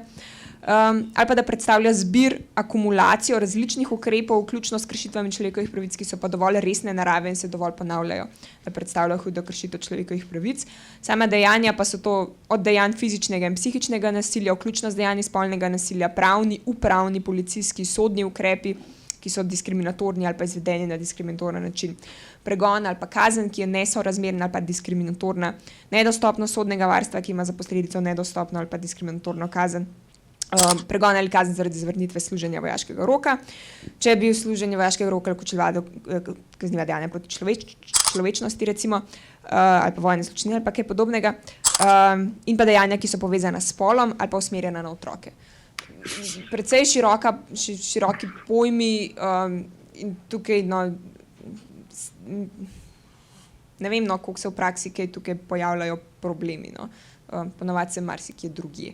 Speaker 2: Ali pa da predstavlja zbir, akumulacijo različnih ukrepov, vključno s kršitvami človekovih pravic, ki so pa dovolj resne narave in se dovolj ponavljajo, da predstavljajo hudo kršitev človekovih pravic. Sama dejanja pa so to od dejanj fizičnega in psihičnega nasilja, vključno z dejanji spolnega nasilja, pravni, upravni, policijski, sodni ukrepi, ki so diskriminatorni ali pa izvedeni na diskriminatoren način. Pregon ali pa kazen, ki je nesorazmerna ali pa diskriminatorna, nedostopnost sodnega varstva, ki ima za posledico nedostopno ali pa diskriminatorno kazen. Pregon ali kazen zaradi zavrnitve služenja vojaškega roka. Če bi v služenju vojaškega roka vključevalo kazniva dejanja proti človečnosti, recimo, ali pa vojne zločine ali pa kaj podobnega, in pa dejanja, ki so povezana s spolom ali pa usmerjena na otroke. Precej široki pojmi in tukaj, ne vem, koliko se v praksi kaj tukaj pojavljajo problemi. Ponavadi se marsikje drugje.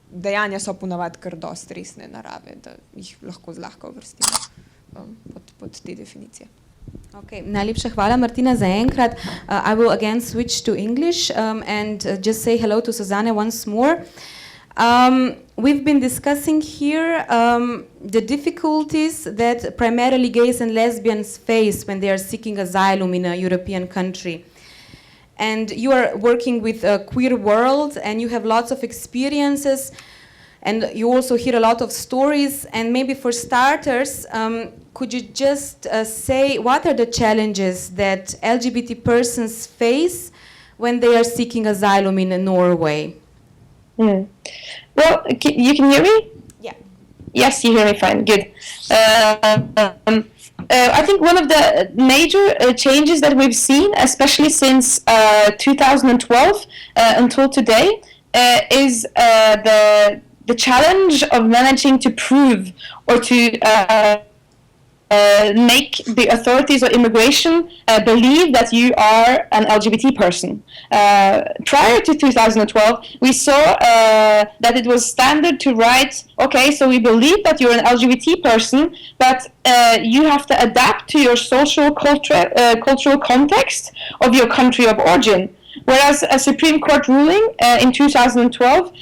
Speaker 2: Dejanja so ponavadi kar dosti resne narave, da jih lahko zlahka uvrstimo pod te definicije.
Speaker 1: Okay, najlepša hvala, Martina, za enkrat. I will again switch to English and just say hello to Susanne once more. We've been discussing here the difficulties that primarily gays and lesbians face when they are seeking asylum in a European country. And you are working with a queer world and you have lots of experiences and you also hear a lot of stories. And maybe for starters, could you just say what are the challenges that LGBT persons face when they are seeking asylum in Norway?
Speaker 5: Well, you can hear me?
Speaker 2: Yeah.
Speaker 5: Yes, you hear me fine. Good. I think one of the major changes that we've seen, especially since 2012 until today, is the challenge of managing to prove or to make the authorities or immigration believe that you are an LGBT person. Prior to 2012, we saw that it was standard to write, okay, so we believe that you're an LGBT person, but you have to adapt to your social cultural context of your country of origin. Whereas a Supreme Court ruling in 2012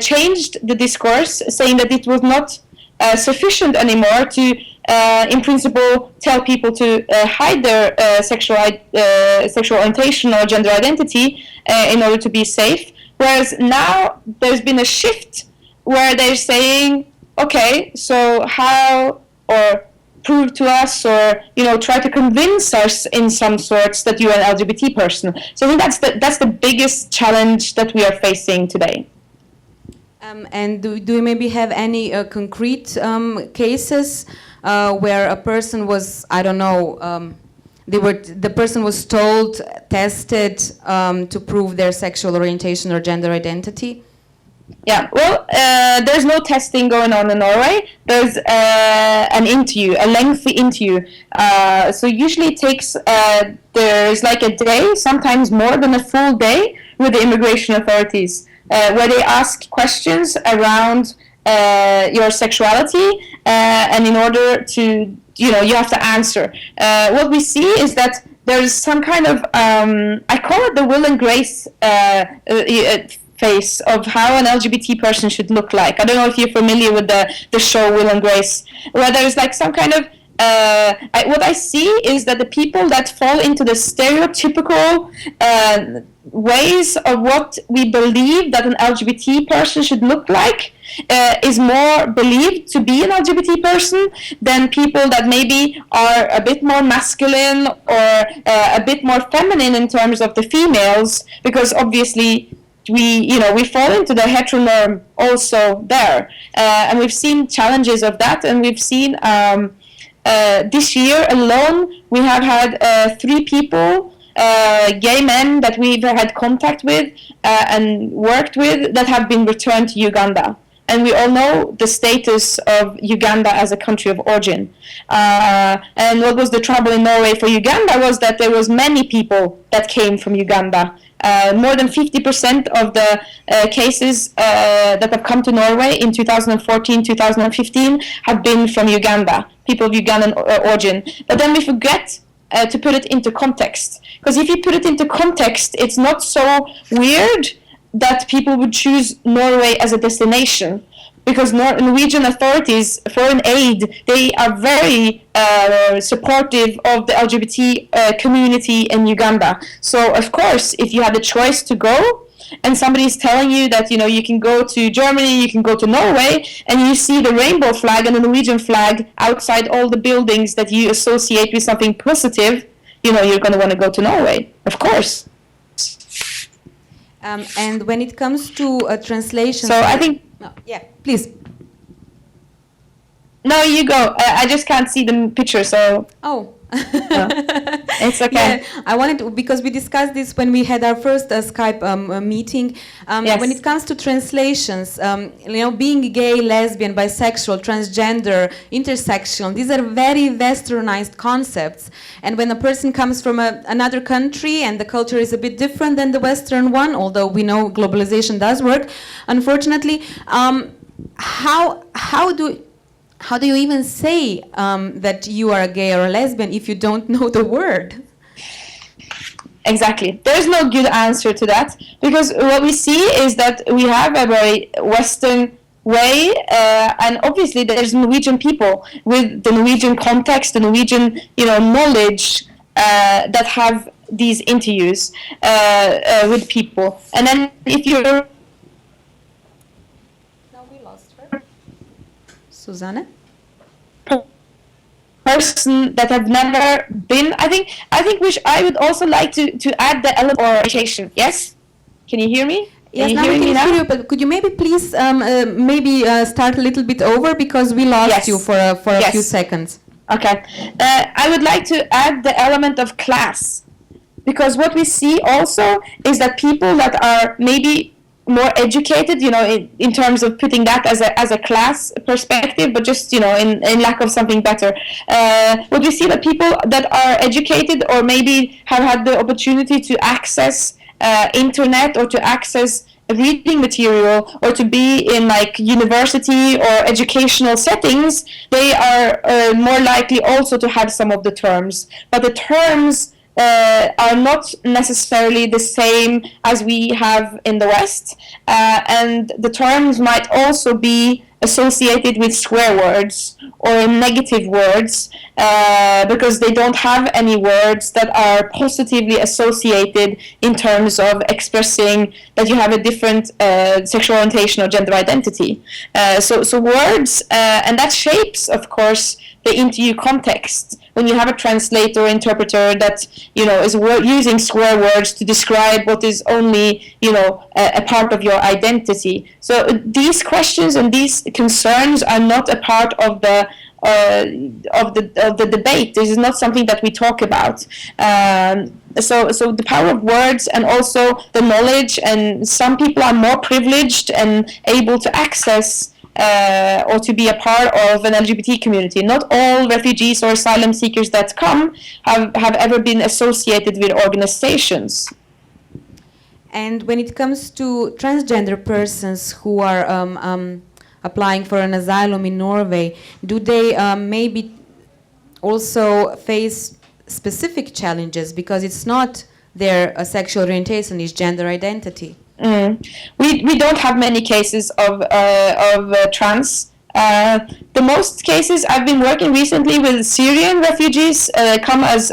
Speaker 5: changed the discourse, saying that it was not sufficient anymore to in principle, tell people to hide their sexual orientation or gender identity in order to be safe. Whereas now there's been a shift where they're saying, okay, so how, or prove to us, or try to convince us in some sorts that you're an LGBT person. So I think that's the biggest challenge that we are facing today.
Speaker 1: And do you maybe have any concrete cases where a person was, I don't know, the person was told, tested to prove their sexual orientation or gender identity?
Speaker 5: Yeah, well, there's no testing going on in Norway. There's an interview, a lengthy interview. So usually it takes, there's like a day, sometimes more than a full day with the immigration authorities, where they ask questions around your sexuality, and in order to, you have to answer. What we see is that there's some kind of, I call it the Will and Grace face of how an LGBT person should look like. I don't know if you're familiar with the show Will and Grace, where there's like some kind of what I see is that the people that fall into the stereotypical ways of what we believe that an LGBT person should look like is more believed to be an LGBT person than people that maybe are a bit more masculine or a bit more feminine in terms of the females, because obviously we fall into the heteronorm also there, and we've seen challenges of that, and we've seen this year alone we have had 3 people, gay men that we've had contact with and worked with, that have been returned to Uganda. And we all know the status of Uganda as a country of origin. And what was the trouble in Norway for Uganda was that there was many people that came from Uganda. More than 50% of the cases that have come to Norway in 2014, 2015 have been from Uganda, people of Ugandan origin. But then we forget to put it into context. Because if you put it into context, it's not so weird that people would choose Norway as a destination, because Norwegian authorities, foreign aid, they are very supportive of the LGBT community in Uganda. So of course, if you have the choice to go, and somebody is telling you that you can go to Germany, you can go to Norway, and you see the rainbow flag and the Norwegian flag outside all the buildings that you associate with something positive, you're going to want to go to Norway, of course.
Speaker 1: And when it comes to translation,
Speaker 5: So I think.
Speaker 1: yeah, please.
Speaker 5: No, you go. I just can't see the picture, so.
Speaker 1: Oh.
Speaker 5: It's okay.
Speaker 1: Yeah, I wanted to, because we discussed this when we had our first Skype meeting.
Speaker 5: Yes.
Speaker 1: When it comes to translations, being gay, lesbian, bisexual, transgender, intersectional, these are very westernized concepts. And when a person comes from another country and the culture is a bit different than the Western one, although we know globalization does work, unfortunately, how do you even say that you are a gay or a lesbian if you don't know the word?
Speaker 5: Exactly. There's no good answer to that, because what we see is that we have a very Western way, and obviously there's Norwegian people with the Norwegian context, the Norwegian knowledge that have these interviews with people. And then if you're
Speaker 1: Susanne?
Speaker 5: Person that have never been, I think I would also like to add the element of education. Yes? Can you hear me?
Speaker 1: Yes, now we can hear you, but could you maybe please start a little bit over, because we lost you for a few seconds.
Speaker 5: Okay. I would like to add the element of class, because what we see also is that people that are maybe more educated, in terms of putting that as a class perspective, but just in lack of something better. What we see that people that are educated or maybe have had the opportunity to access internet or to access reading material or to be in university or educational settings, they are more likely also to have some of the terms. But the terms are not necessarily the same as we have in the West, and the terms might also be associated with swear words or negative words, because they don't have any words that are positively associated in terms of expressing that you have a different sexual orientation or gender identity. So words, and that shapes, of course, the interview context. When you have a translator or interpreter that is using swear words to describe what is only a part of your identity. So these questions and these concerns are not a part of the debate. This is not something that we talk about. So the power of words and also the knowledge, and some people are more privileged and able to access or to be a part of an LGBT community. Not all refugees or asylum seekers that come have ever been associated with organizations.
Speaker 1: And when it comes to transgender persons who are applying for an asylum in Norway, do they maybe also face specific challenges, because it's not their sexual orientation, it's gender identity?
Speaker 5: We don't have many cases of trans The most cases I've been working recently with Syrian refugees come as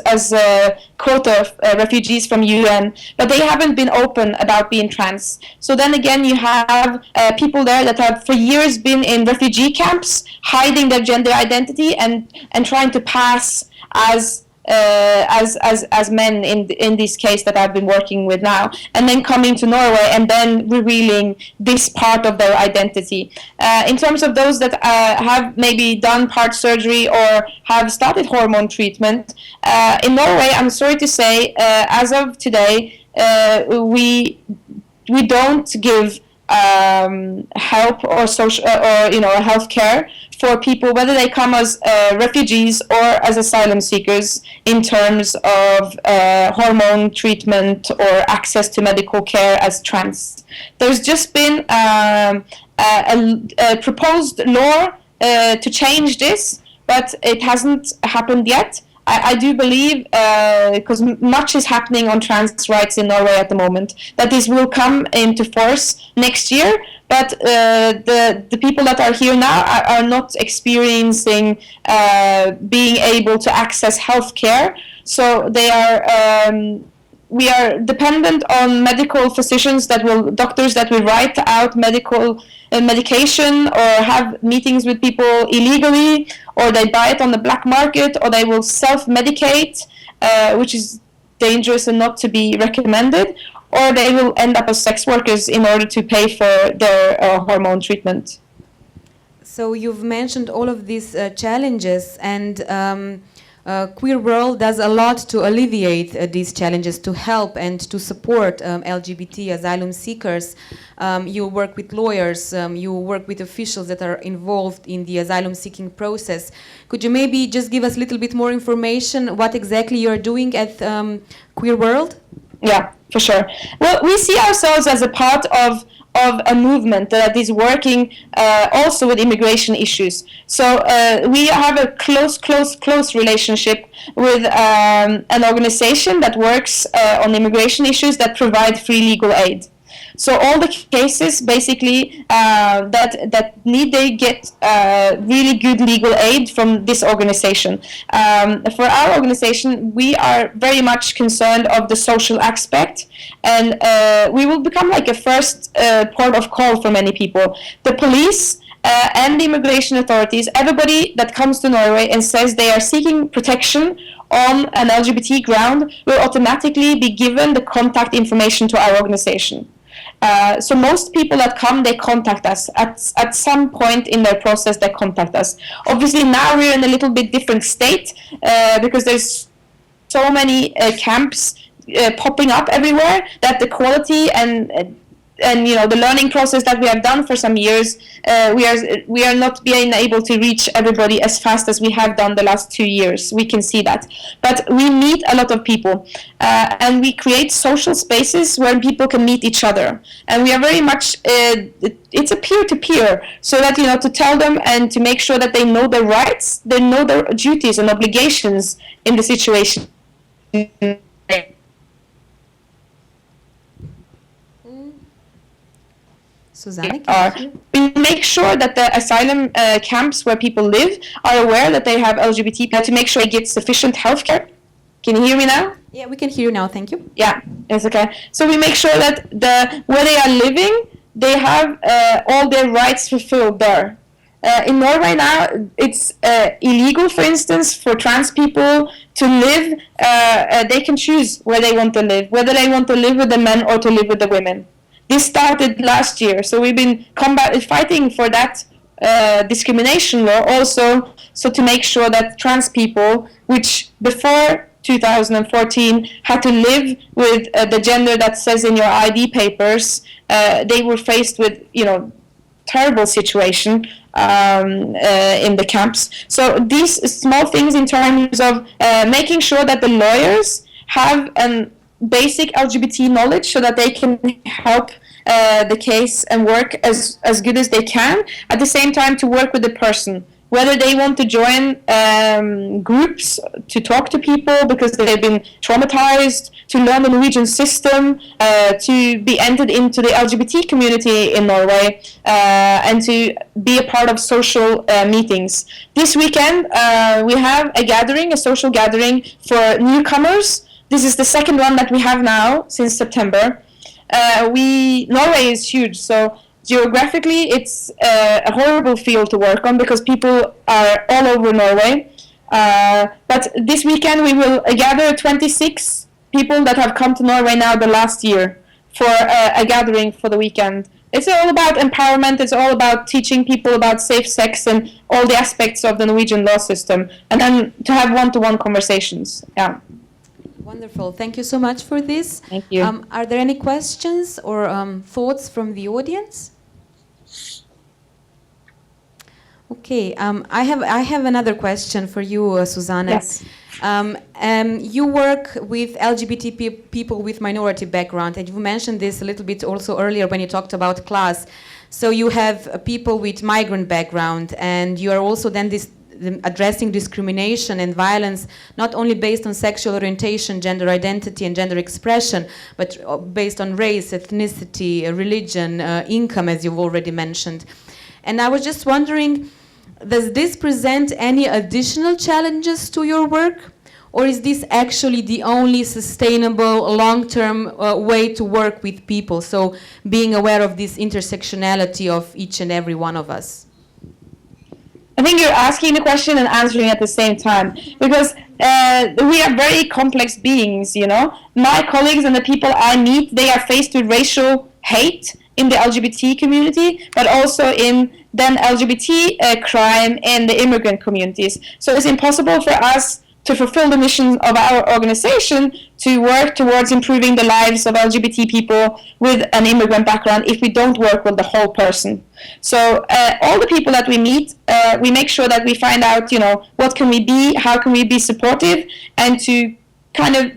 Speaker 5: quota refugees from UN, but they haven't been open about being trans. So then again, you have people there that have for years been in refugee camps, hiding their gender identity and trying to pass as men in this case that I've been working with now, and then coming to Norway and then revealing this part of their identity. In terms of those that have maybe done part surgery or have started hormone treatment, in Norway, I'm sorry to say, as of today, we don't give help or social or health care for people, whether they come as refugees or as asylum seekers, in terms of hormone treatment or access to medical care as trans. There's just been a proposed law to change this, but it hasn't happened yet. I do believe, because much is happening on trans rights in Norway at the moment, that this will come into force next year. But the people that are here now are not experiencing being able to access health care. So they are. We are dependent on medical physicians doctors that will write out medical medication or have meetings with people illegally, or they buy it on the black market, or they will self-medicate, which is dangerous and not to be recommended, or they will end up as sex workers in order to pay for their hormone treatment.
Speaker 1: So you've mentioned all of these challenges, and Queer World does a lot to alleviate these challenges, to help and to support LGBT asylum seekers. You work with lawyers, you work with officials that are involved in the asylum seeking process. Could you maybe just give us a little bit more information what exactly you're doing at Queer World?
Speaker 5: Yeah, for sure. Well, we see ourselves as a part of a movement that is working also with immigration issues. So we have a close relationship with an organization that works on immigration issues that provide free legal aid. So all the cases basically that need, they get really good legal aid from this organization. For our organization, we are very much concerned of the social aspect, and we will become like a first port of call for many people. The police and the immigration authorities, everybody that comes to Norway and says they are seeking protection on an LGBT ground will automatically be given the contact information to our organization. So most people that come, they contact us. At some point in their process, they contact us. Obviously now we're in a little bit different state because there's so many camps popping up everywhere that the quality and the learning process that we have done for some years, we are not being able to reach everybody as fast as we have done the last 2 years. We can see that, but we meet a lot of people, and we create social spaces where people can meet each other, and we are very much it's a peer-to-peer, so that to tell them and to make sure that they know their rights, they know their duties and obligations in the situation.
Speaker 1: Susanne,
Speaker 5: we make sure that the asylum camps where people live are aware that they have LGBT people, to make sure they get sufficient health care. Can you hear me now?
Speaker 1: Yeah, we can hear you now, thank you.
Speaker 5: Yeah, it's okay. So we make sure that where they are living, they have all their rights fulfilled there. In Norway now, it's illegal, for instance, for trans people to live. They can choose where they want to live, whether they want to live with the men or to live with the women. This started last year, so we've been fighting for that discrimination law also, so to make sure that trans people, which before 2014 had to live with the gender that says in your ID papers, they were faced with terrible situation in the camps. So these small things in terms of making sure that the lawyers have an basic LGBT knowledge so that they can help the case and work as good as they can, at the same time to work with the person whether they want to join groups to talk to people because they've been traumatized, to learn the Norwegian system, to be entered into the LGBT community in Norway, and to be a part of social meetings. This weekend we have a social gathering for newcomers. This is the second one that we have now since September. Norway is huge, so geographically it's a horrible field to work on because people are all over Norway. But this weekend we will gather 26 people that have come to Norway now the last year for a gathering for the weekend. It's all about empowerment, it's all about teaching people about safe sex and all the aspects of the Norwegian law system, and then to have one-to-one conversations. Yeah.
Speaker 1: Wonderful. Thank you so much for this.
Speaker 5: Thank you.
Speaker 1: Are there any questions or thoughts from the audience? Okay, I have another question for you, Susanne.
Speaker 5: Yes.
Speaker 1: You work with LGBT people with minority background, and you mentioned this a little bit also earlier when you talked about class. So you have people with migrant background, and you are also then addressing discrimination and violence, not only based on sexual orientation, gender identity, and gender expression, but based on race, ethnicity, religion, income, as you've already mentioned. And I was just wondering, does this present any additional challenges to your work? Or is this actually the only sustainable long-term way to work with people? So being aware of this intersectionality of each and every one of us.
Speaker 5: I think you're asking the question and answering at the same time, because we are very complex beings, you know. My colleagues and the people I meet, they are faced with racial hate in the LGBT community, but also in then LGBT crime in the immigrant communities. So it's impossible for us to fulfill the mission of our organization to work towards improving the lives of LGBT people with an immigrant background if we don't work with the whole person. So all the people that we meet, we make sure that we find out, you know, what can we be, how can we be supportive, and to kind of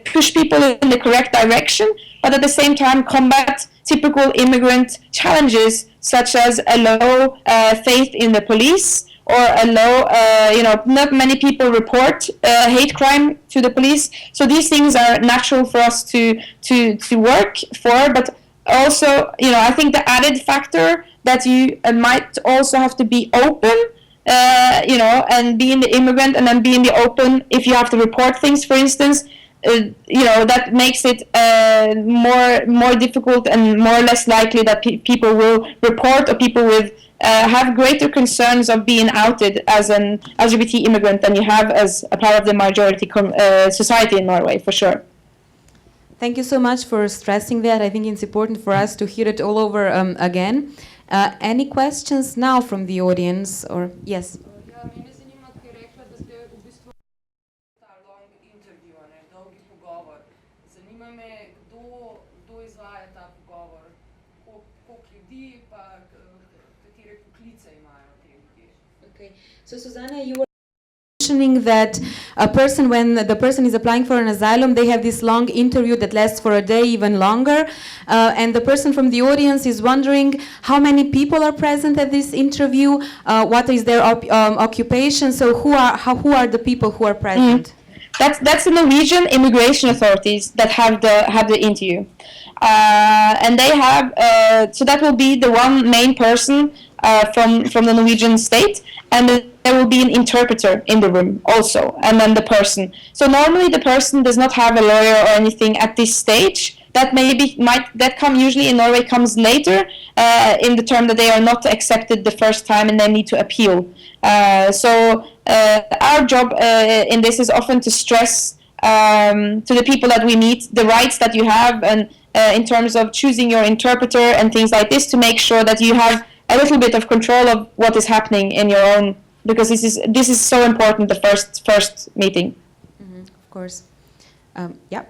Speaker 5: push people in the correct direction, but at the same time combat typical immigrant challenges such as a low faith in the police, or a low, not many people report hate crime to the police. So these things are natural for us to work for, but also, you know, I think the added factor that you might also have to be open, and being the immigrant and then being the open if you have to report things, for instance, that makes it more difficult and more or less likely that people will report, or people with have greater concerns of being outed as an LGBT immigrant than you have as a part of the majority society in Norway, for sure.
Speaker 1: Thank you so much for stressing that. I think it's important for us to hear it all over again. Any questions now from the audience? Or yes?
Speaker 4: Ja, mene zanima, kaj je rekla, da ste v bistvu ta long interview, ne, dolgi pogovor. Zanima me, kdo izvaja ta pogovor, koliko ljudi, pa katere poklice imajo te ljudje.
Speaker 1: Okay. So Susanne, you were mentioning that when the person is applying for an asylum, they have this long interview that lasts for a day, even longer, and the person from the audience is wondering how many people are present at this interview, what is their occupation, so who are the people who are present?
Speaker 5: That's the Norwegian immigration authorities that have the interview, and they have so that will be the one main person from the Norwegian state, and there will be an interpreter in the room also, and then the person. So normally the person does not have a lawyer or anything at this stage. That usually in Norway comes later, in the term that they are not accepted the first time and they need to appeal. So our job in this is often to stress to the people that we meet the rights that you have, and in terms of choosing your interpreter and things like this, to make sure that you have a little bit of control of what is happening in your own, because this is so important, the first meeting.
Speaker 1: Mm-hmm, of course. Yeah.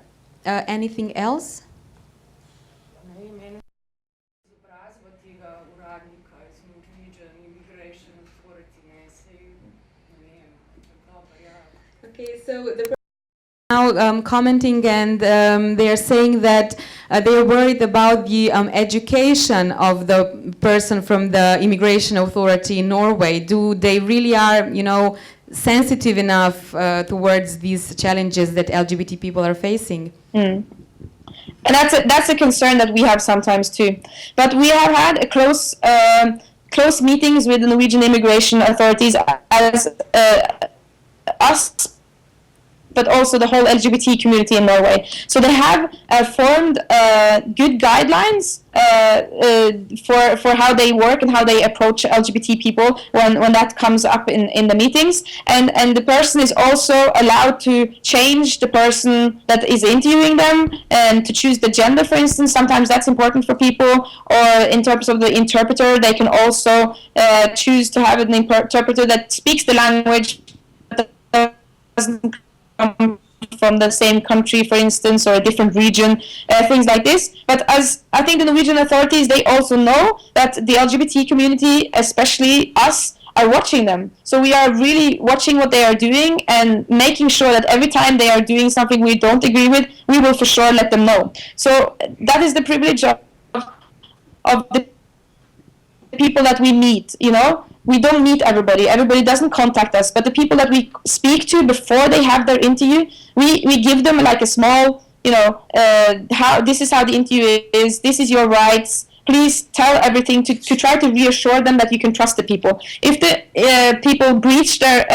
Speaker 1: Anything else?
Speaker 4: Mene izobrazba tega uradnika iz Norwegian Immigration Authority, ne, sej, ne vem, dobro, ja.
Speaker 1: Okay, so the now commenting, and they are saying that they are worried about the education of the person from the immigration authority in Norway. Do they really are, sensitive enough towards these challenges that LGBT people are facing?
Speaker 5: And that's a concern that we have sometimes too. But we have had a close meetings with the Norwegian immigration authorities as us, but also the whole LGBT community in Norway. So they have formed good guidelines for how they work and how they approach LGBT people when that comes up in the meetings. And the person is also allowed to change the person that is interviewing them and to choose the gender, for instance. Sometimes that's important for people. Or in terms of the interpreter, they can also choose to have an interpreter that speaks the language but doesn't come from the same country, for instance, or a different region, things like this. But as I think the Norwegian authorities, they also know that the LGBT community, especially us, are watching them. So we are really watching what they are doing and making sure that every time they are doing something we don't agree with, we will for sure let them know. So that is the privilege of the people that we meet, We don't meet everybody. Everybody doesn't contact us. But the people that we speak to before they have their interview, we give them like a small, how this is how the interview is. This is your rights. Please tell everything to try to reassure them that you can trust the people. If the people breach their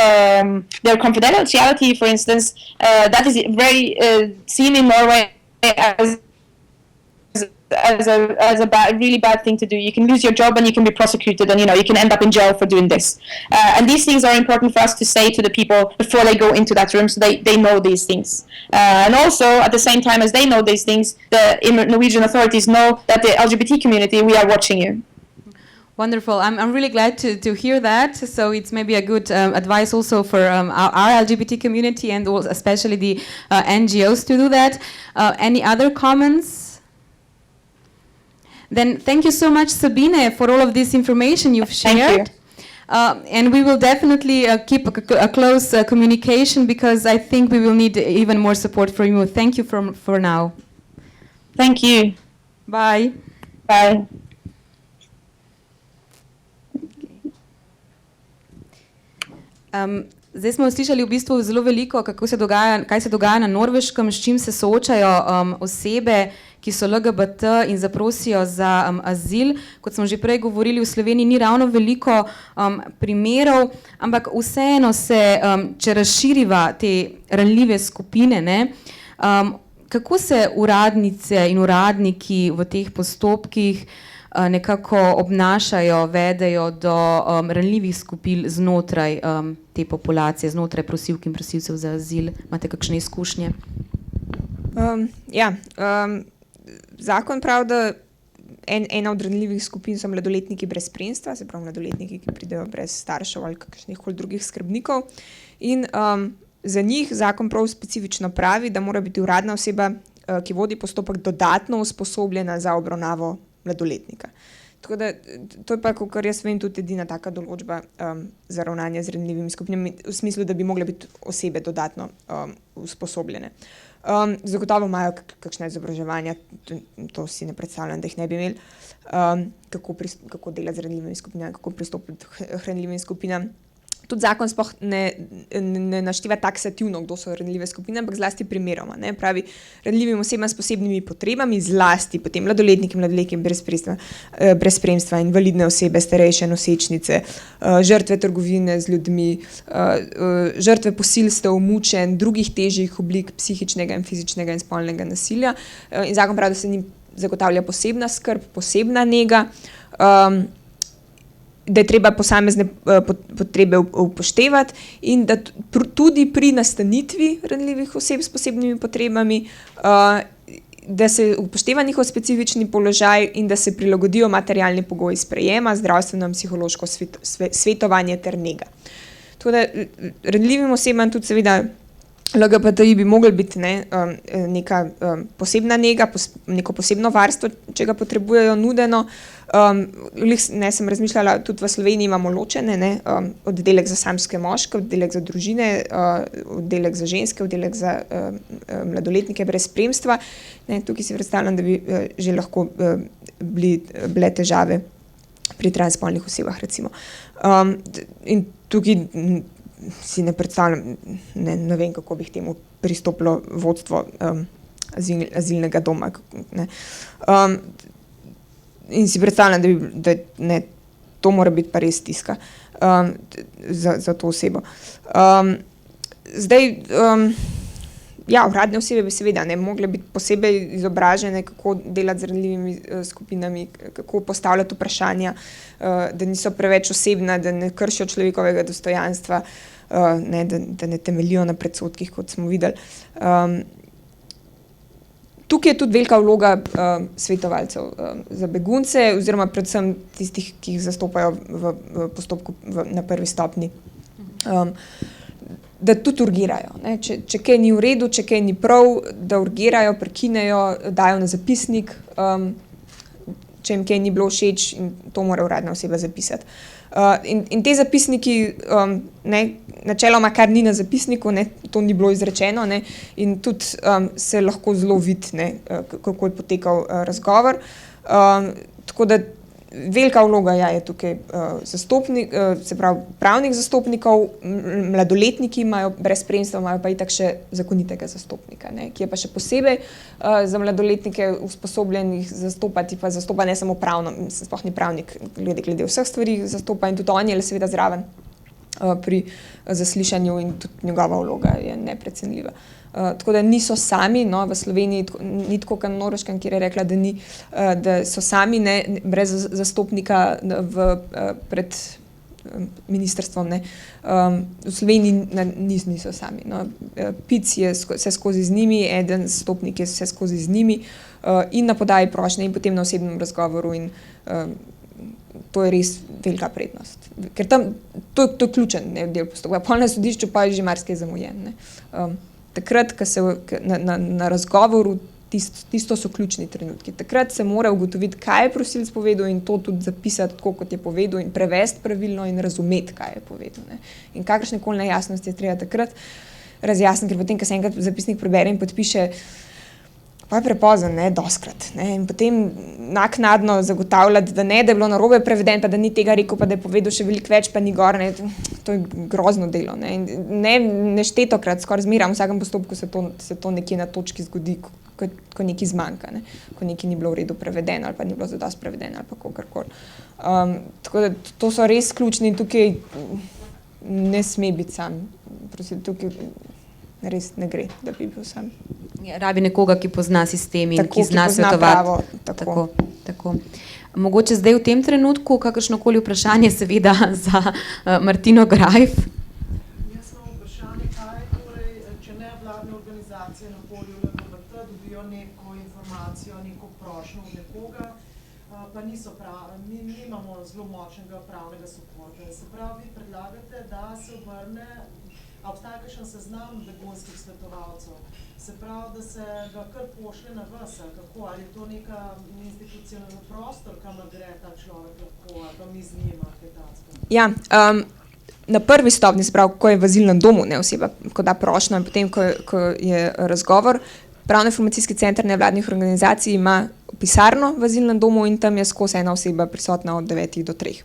Speaker 5: confidentiality, for instance, that is very seen in Norway as a really bad thing to do. You can lose your job and you can be prosecuted, and you can end up in jail for doing this. And these things are important for us to say to the people before they go into that room, so they know these things. And also, at the same time as they know these things, the Norwegian authorities know that the LGBT community, we are watching you.
Speaker 1: Wonderful. I'm really glad to hear that. So it's maybe a good advice also for our LGBT community and also especially the NGOs to do that. Any other comments? Then thank you so much, Sabine, for all of this information you've shared. And we will definitely keep a close communication, because I think we will need even more support from you. Thank you for now.
Speaker 5: Thank you.
Speaker 1: Bye.
Speaker 5: Bye.
Speaker 1: Zdaj smo slišali v bistvu zelo veliko, kaj se dogaja na Norveškem, s čim se soočajo osebe, ki so LGBT in zaprosijo za azil. Kot smo že prej govorili, v Sloveniji ni ravno veliko primerov, ampak vseeno se, če razširiva te ranljive skupine, kako se uradnice in uradniki v teh postopkih nekako obnašajo, vedejo do ranljivih skupin znotraj te populacije, znotraj prosilk in prosilcev za azil? Imate kakšne izkušnje?
Speaker 2: Zakon pravi, da ena od ranljivih skupin so mladoletniki brez spremstva, se pravi mladoletniki, ki pridejo brez staršev ali kakšnih drugih skrbnikov. In za njih zakon prav specifično pravi, da mora biti uradna oseba, ki vodi postopek, dodatno usposobljena za obravnavo mladoletnika. Tako da, to je pa, kar jaz vem, tudi edina taka določba za ravnanje z ranljivimi skupinami, v smislu, da bi mogle biti osebe dodatno usposobljene. Zagotovo imajo kakšne izobraževanja, to si ne predstavljam, da jih ne bi imeli, kako delati z ranljivimi skupinami, kako pristopiti k ranljivim skupinam. Tudi zakon sploh ne našteva taksativno, kdo so ranljive skupine, ampak zlasti primeroma. Pravi, ranljivim osebam s posebnimi potrebami, zlasti potem mladoletniki brez spremstva, invalidne osebe, starejše nosečnice, žrtve trgovine z ljudmi, žrtve posilstev, mučenj, drugih težjih oblik psihičnega in fizičnega in spolnega nasilja. In zakon pravi, da se njim zagotavlja posebna skrb, posebna nega, da je treba posamezne potrebe upoštevati in da tudi pri nastanitvi ranljivih oseb s posebnimi potrebami, da se upošteva njihov specifični položaj in da se prilagodijo materialni pogoji sprejema, zdravstveno in psihološko svetovanje ter nega. Tako da ranljivim osebam tudi seveda LGBTI bi mogli biti neka posebna nega, neko posebno varstvo, če ga potrebujejo nudeno. Sem razmišljala, tudi v Sloveniji imamo ločene, oddelek za samske moške, oddelek za družine, oddelek za ženske, oddelek za mladoletnike brez spremstva. Tukaj si predstavljam, da bi že lahko bile težave pri transspolnih osebah, recimo. In tukaj si ne predstavljam, ne vem, kako bi k temu pristopilo vodstvo azilnega doma. In si predstavljam, da to mora biti pa res stiska za to osebo. Uradne osebe bi seveda mogle biti posebej izobražene, kako delati z ranljivimi skupinami, kako postavljati vprašanja, da niso preveč osebna, da ne kršijo človekovega dostojanstva, da ne temeljijo na predsodkih, kot smo videli. Tukaj je tudi velika vloga svetovalcev za begunce oziroma predvsem tistih, ki jih zastopajo v postopku na prvi stopnji. Da tudi urgirajo. Če kaj ni v redu, če kaj ni prav, da urgirajo, prekinejo, dajo na zapisnik, če jim kaj ni bilo všeč, in to mora uradna oseba zapisati. In te zapisniki, načeloma, kar ni na zapisniku, to ni bilo izrečeno, in tudi se lahko zelo vidi, kako je potekal razgovor. Tako da velika vloga je tukaj se pravi pravnih zastopnikov, mladoletniki imajo brez spremstva, imajo pa itak še zakonitega zastopnika, ki je pa še posebej za mladoletnike usposobljen jih zastopati, pa zastopa ne samo pravno, sploh ni pravnik, glede vseh stvari zastopa in tudi on je seveda zraven pri zaslišanju in tudi njegova vloga je neprecenljiva. Tako da niso sami, v Sloveniji ni tako kot na Norveškem, kjer je rekla, da so sami brez zastopnika pred ministrstvom. V Sloveniji niso sami. PIC je vse skozi z njimi, eden zastopnik je vse skozi z njimi in na podaji prošnje in potem na osebnem razgovoru in to je res velika prednost. Ker tam to je ključen del postopka. Pol na sodišču pa je že marsikaj zamujen. Takrat, ko se na razgovoru, tisto so ključni trenutki. Takrat se mora ugotoviti, kaj je prosilec povedal in to tudi zapisati tako, kot je povedal in prevesti pravilno in razumeti, kaj je povedal. In kakršnekoli nejasnosti je treba takrat razjasniti, ker potem, ko se enkrat zapisnik prebere in podpiše, pa je prepozen, doskrat. In potem naknadno zagotavljati, da je bilo narobe preveden, pa da ni tega rekel, pa da je povedal še veliko več, pa ni gor. To je grozno delo. Neštetokrat, skoraj zmeraj, v vsakem postopku se to nekje na točki zgodi, ko nekaj zmanjka, ko nekaj ni bilo v redu prevedeno ali pa ni bilo zadosti prevedeno ali pa kakorkoli. Tako da to so res ključni in tukaj ne sme biti sam. Tukaj res ne gre, da bi bil sam.
Speaker 1: Rabi nekoga, ki pozna sistem in
Speaker 2: tako,
Speaker 1: ki zna svetovati. Tako. Mogoče zdaj v tem trenutku kakršnokoli vprašanje seveda za Martino Grajf.
Speaker 6: Jaz imam vprašanje, kaj torej, če nevladne organizacije na polju LGBT dobijo neko informacijo, neko prošnjo od nekoga, pa niso mi nimamo zelo močnega pravnega suporta. Se pravi, vi predlagate, da se obrne, a obstaja kakšen seznam begunskih svetovalcev. Se pravi, da se ga kar pošle na vas, kako, ali je to neka institucionalna prostor, kamor gre ta človek lahko, ali pa mi z njima, kaj takega?
Speaker 2: Ja, na prvi stopnji, se pravi, ko je v azilnem domu oseba, ko da prošnjo in potem, ko je razgovor, Pravno-informacijski center nevladnih organizacij ima pisarno v azilnem domu in tam je skozi ena oseba prisotna od 9 do 3.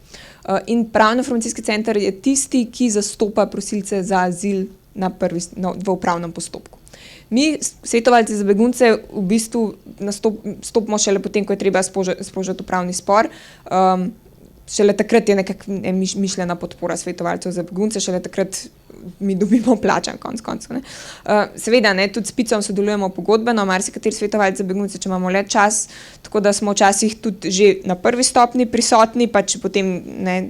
Speaker 2: In Pravno-informacijski center je tisti, ki zastopa prosilce za azil v upravnem postopku. Mi, svetovalci za begunce, v bistvu stopimo šele potem, ko je treba sprožiti upravni spor. Šele takrat je nekako mišljena podpora svetovalcev za begunce, šele takrat mi dobimo plačan konc koncev. Seveda, tudi s PIC-om sodelujemo pogodbeno, marsikateri svetovalci za begunce, če imamo le čas, tako da smo včasih tudi že na prvi stopni prisotni, pa če potem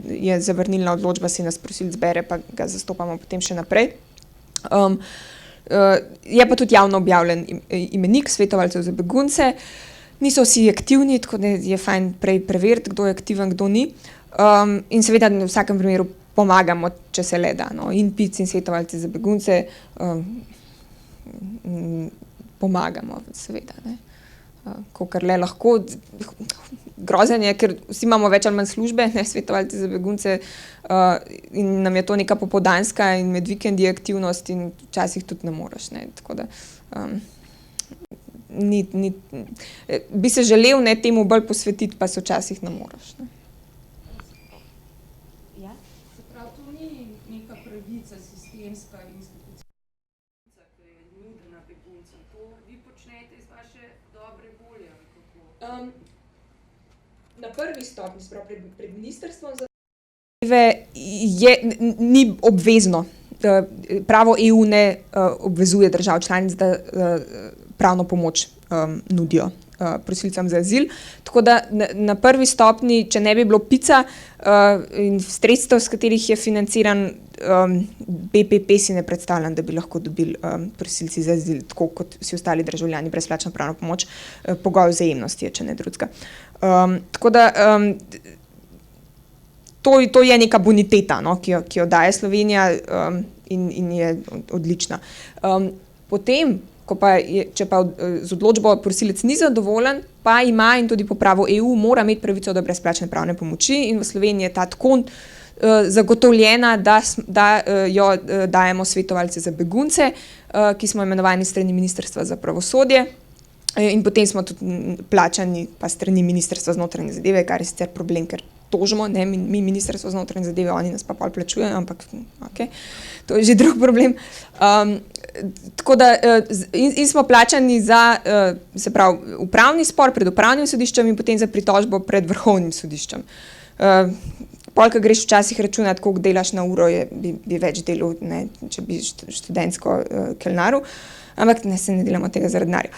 Speaker 2: je zavrnilna odločba, si nas prosilec bere, pa ga zastopamo potem še naprej. Je pa tudi javno objavljen imenik svetovalcev za begunce. Niso vsi aktivni, tako da je fajn prej preveriti, kdo je aktiven, kdo ni. In seveda v vsakem primeru pomagamo, če se le da. In PIC in svetovalci za begunce pomagamo, seveda. Ne. Kolikor le lahko. Grozen je, ker vsi imamo več ali manj službe, ne, svetovalci za begunce, in nam je to neka popoldanska in med vikendi aktivnost in včasih tudi ne moreš. Ne, tako da bi se želel, ne, temu bolj posvetiti, pa se včasih ne moreš. Ne.
Speaker 4: Se pravi, to ni neka pravica sistemska institucija, ki je nudena beguncem. To vi počnete iz vaše dobre volje, ali kako?
Speaker 2: Na prvi stopnji, sprav pred ministrstvom za ni obvezno. Pravo EU ne obvezuje držav članic, da pravno pomoč nudijo prosilcem za azil. Tako da na prvi stopnji, če ne bi bilo PIC-a in sredstev, s katerih je financiran BPP, si ne predstavljam, da bi lahko dobili prosilci za azil, tako kot vsi ostali državljani, brezplačno pravno pomoč, pogoj vzajemnosti je, če ne drugega. Tako da to je neka boniteta, no, ki jo daje Slovenija in je odlična. Potem, če pa z odločbo prosilec ni zadovoljen, pa ima in tudi po pravu EU mora imeti pravico do brezplačne pravne pomoči in v Sloveniji je ta tako zagotovljena, da jo dajemo svetovalce za begunce, ki smo imenovani strani Ministrstva za pravosodje. In potem smo tudi plačani pa strani Ministrstva za notranje zadeve, kar je sicer problem, ker tožimo, ne, mi Ministrstvo za notranje zadeve, oni nas pa pol plačujejo, ampak to je že drug problem. Tako da in smo plačani za, se pravi, upravni spor pred upravnim sodiščem in potem za pritožbo pred vrhovnim sodiščem. Pol, ko greš včasih računati, koliko delaš na uro, bi več delal, ne, če bi študentsko kelnaru, ampak se ne delamo tega zaradi denarja.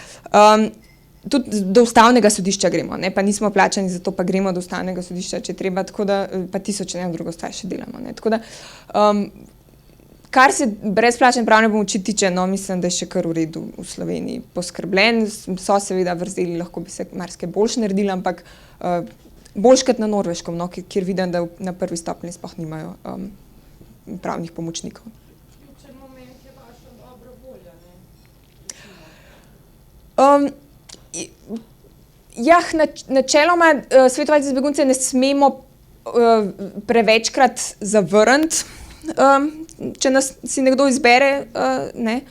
Speaker 2: Tudi do ustavnega sodišča gremo, ne, pa nismo plačani, zato pa gremo do ustavnega sodišča, če treba, tako da pa tisoč eno drugo stvar še delamo. Ne. Tako da, kar se brezplačne pravne pomoči tiče, no, mislim, da je še kar v redu v Sloveniji poskrbljen. So seveda vrzeli, lahko bi se marsikaj boljše naredili, ampak boljše kot na Norveškem, no, kjer vidim, da na prvi stopnji sploh nimajo pravnih pomočnikov.
Speaker 4: Ključen moment je vaša dobra volja, ne?
Speaker 2: Načeloma svetovalci za begunce ne smemo prevečkrat zavrniti, če nas si nekdo izbere, ne.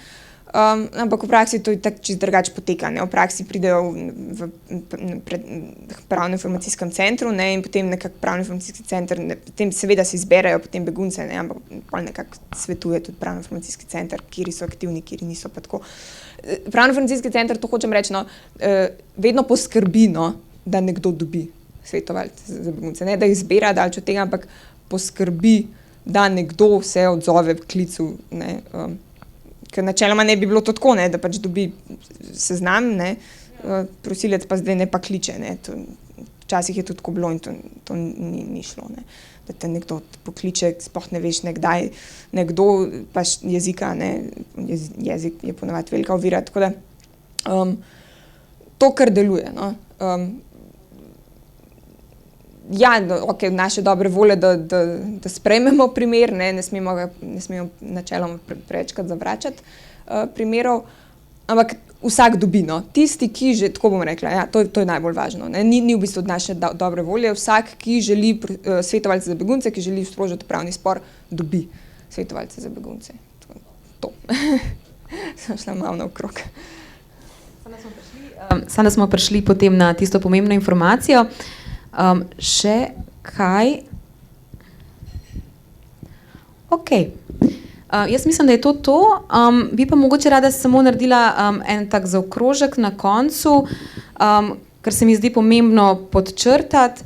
Speaker 2: Ampak v praksi to tako čisto drugače poteka. Ne. V praksi pridejo v pravno-informacijskem centru, ne, in potem nekako pravno-informacijski center, potem seveda se izberejo potem begunce, ne, ampak pol nekako svetuje tudi pravno-informacijski center, kjeri so aktivni, kjeri niso pa tako. Pravno-informacijski center, to hočem reči, no, vedno poskrbi, no, da nekdo dobi svetovalce za begunce. Ne, da izbira daleč od tega, ampak poskrbi, da nekdo se odzove v klicu, ne, ker načeloma ne bi bilo to tako, ne, da pač dobi seznam, ne, prosilec pa zdaj ne pa kliče. Ne, včasih je tudi tako bilo in to ni šlo. Ne, da te nekdo pokliče, sploh ne veš nekdaj, nekdo pač jezika, ne, jezik je ponavadi velika ovira, tako da to, kar deluje. No. Ok, naše dobre volje, da sprejmemo primer, ne smemo načeloma prevečkrat zavračati primerov, ampak vsak dobi, no. Tisti, ki že, tako bom rekla, ja, to je najbolj važno, ne. Ni v bistvu od naše dobre volje, vsak, ki želi svetovalce za begunce, ki želi sprožiti pravni spor, dobi svetovalce za begunce. To. Sem šla malo naokrog.
Speaker 1: Samo da smo prišli potem na tisto pomembno informacijo. Še kaj? Ok. Jaz mislim, da je to. Bi pa mogoče rada samo naredila en tak zaokrožek na koncu, ker se mi zdi pomembno podčrtati.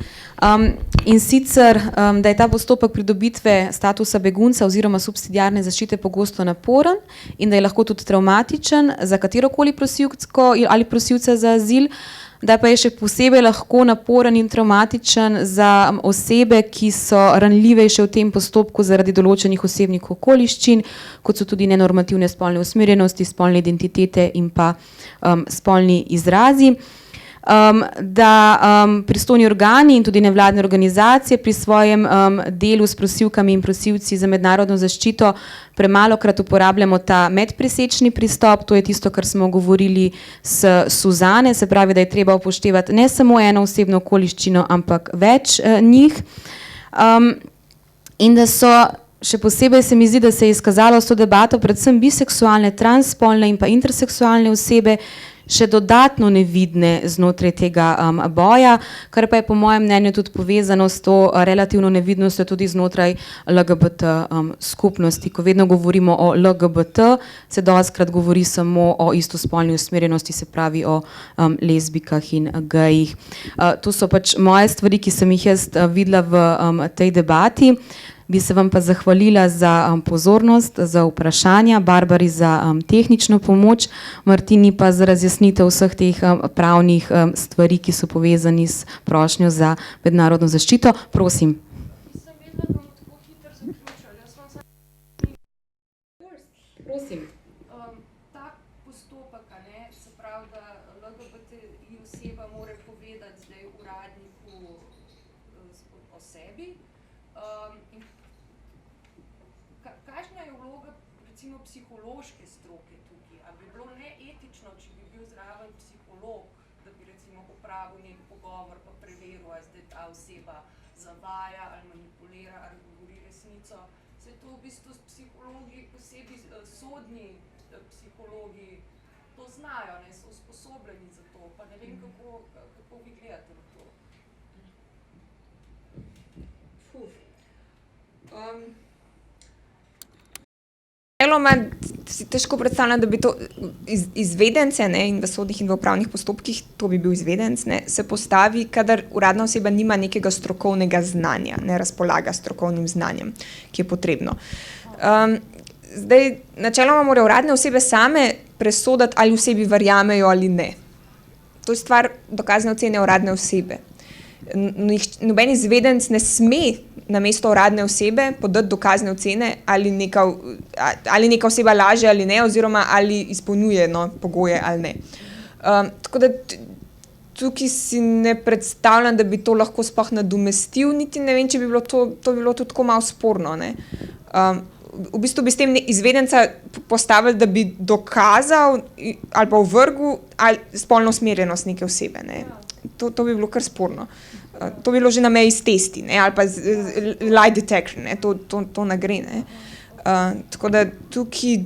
Speaker 1: In sicer, da je ta postopek pridobitve statusa begunca oziroma subsidiarne zaščite pogosto naporen in da je lahko tudi travmatičen za katerokoli prosilko ali prosilca za azil, da pa je še posebej lahko naporen in travmatičen za osebe, ki so ranljivejše v tem postopku zaradi določenih osebnih okoliščin, kot so tudi nenormativne spolne usmerjenosti, spolne identitete in pa spolni izrazi. da pristojni organi in tudi nevladne organizacije pri svojem delu s prosilkami in prosilci za mednarodno zaščito premalokrat uporabljamo ta medpresečni pristop, to je tisto, kar smo govorili s Suzane, se pravi, da je treba upoštevati ne samo eno osebno okoliščino, ampak več njih. In da so, še posebej se mi zdi, da se je izkazalo s to debato predvsem biseksualne, transspolne in pa interseksualne osebe še dodatno nevidne znotraj tega boja, kar pa je po mojem mnenju tudi povezano s to relativno nevidnostjo tudi znotraj LGBT skupnosti. Ko vedno govorimo o LGBT, se dostikrat govori samo o istospolni usmerjenosti, se pravi o lezbikah in gejih. To so pač moje stvari, ki sem jih jaz videla v tej debati. Bi se vam pa zahvalila za pozornost, za vprašanja, Barbari za tehnično pomoč, Martini pa za razjasnitev vseh teh pravnih stvari, ki so povezani s prošnjo za mednarodno zaščito. Prosim.
Speaker 4: Sem vedela, da bomo tako hitro zaključili. Jaz vam samo
Speaker 1: Prosim.
Speaker 4: ta postopek, a ne, se pravi, da LGBTI oseba mora povedati zdaj uradniku o sebi. In kakšna je vloga recimo psihološke stroke tukaj? A bi bilo neetično, če bi bil zraven psiholog, da bi recimo opravil nek pogovor pa preveril, a zdaj ta oseba zavaja ali manipulira ali govori resnico? Se to v bistvu psihologi, posebej sodni psihologi, to znajo, ne, so usposobljeni za to, pa ne vem, kako vi gledate na to.
Speaker 2: Deloma si težko predstavljam, da bi to izvedence, ne, in v sodnih in v upravnih postopkih, to bi bil izvedenc, ne, se postavi, kadar uradna oseba nima nekega strokovnega znanja, ne razpolaga strokovnim znanjem, ki je potrebno. Zdaj, načeloma morajo uradne osebe same presoditi, ali osebi verjamejo ali ne. To je stvar dokazne ocene uradne osebe. Noben izvedenec ne sme namesto uradne osebe podati dokazne ocene, ali neka oseba laže ali ne, oziroma ali izpolnjuje pogoje ali ne. Tako da tukaj si ne predstavljam, da bi to lahko sploh nadomestil, niti ne vem, če bi bilo to bi bilo tudi tako malo sporno, ne. V bistvu bi s tem izvedenca postavili, da bi dokazal ali pa ovrgel spolno usmerjenost neke osebe, ne. To bi bilo kar sporno. To bi bilo že na meji s testi, ne, ali pa lie detector, ne, to ne gre, ne. Tako da tukaj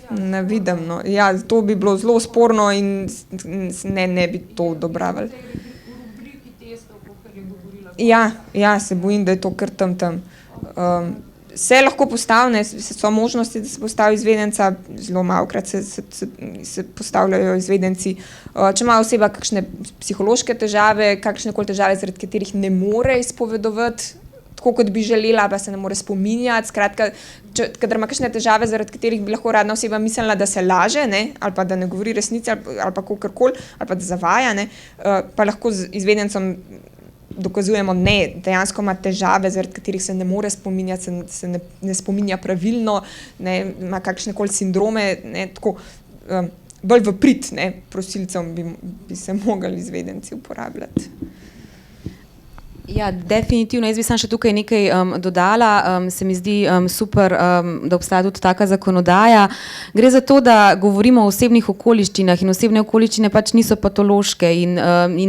Speaker 2: ne vidim, no. Ja, to bi bilo zelo sporno in ne bi to odobravali. Ja, se bojim, da je to kar tam. Se lahko postavi, so možnosti, da se postavi izvedenca, zelo malokrat se postavljajo izvedenci. Če ima oseba kakšne psihološke težave, kakšnekoli težave, zaradi katerih ne more izpovedovati, tako kot bi želela, pa se ne more spominjati. Skratka, kadar ima kakšne težave, zaradi katerih bi lahko uradna oseba mislila, da se laže, ne, ali pa da ne govori resnice, ali pa kakorkoli, ali pa da zavaja, ne, pa lahko z izvedencem dokazujemo, ne, dejansko ima težave, zaradi katerih se ne more spominjati, se ne spominja pravilno, ne, ima kakšnekoli sindrome, ne, tako, bolj v prid, ne, prosilcem bi se mogli izvedenci uporabljati.
Speaker 1: Ja, definitivno. Jaz bi samo še tukaj nekaj dodala. Se mi zdi super, da obstaja tudi taka zakonodaja. Gre za to, da govorimo o osebnih okoliščinah in osebne okoliščine pač niso patološke in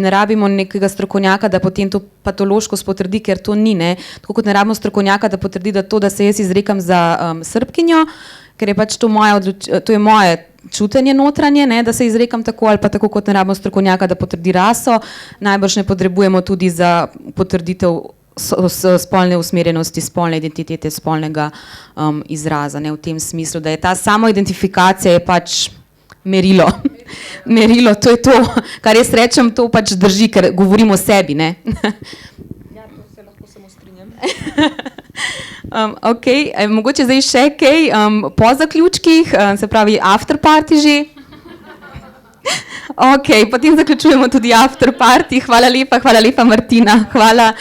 Speaker 1: ne rabimo nekega strokovnjaka, da potem to patološkost potrdi, ker to ni, ne. Tako kot ne rabimo strokovnjaka, da potrdi, da to, da se jaz izrekam za Srbkinjo, ker je pač to to je moje čutenje notranje, ne, da se izrekam tako, ali pa tako kot ne rabimo strokovnjaka, da potrdi raso, najbrž ne potrebujemo tudi za potrditev spolne usmerjenosti, spolne identitete, spolnega izraza, ne, v tem smislu, da je ta samoidentifikacija je pač merilo. Merilo, to je to, kar jaz rečem, to pač drži, ker govorim o sebi, ne.
Speaker 2: Ja, to se lahko samo strinjam.
Speaker 1: Ok, mogoče zdaj še kaj po zaključkih, se pravi after party že. Ok, potem zaključujemo tudi after party. Hvala lepa Martina. Hvala.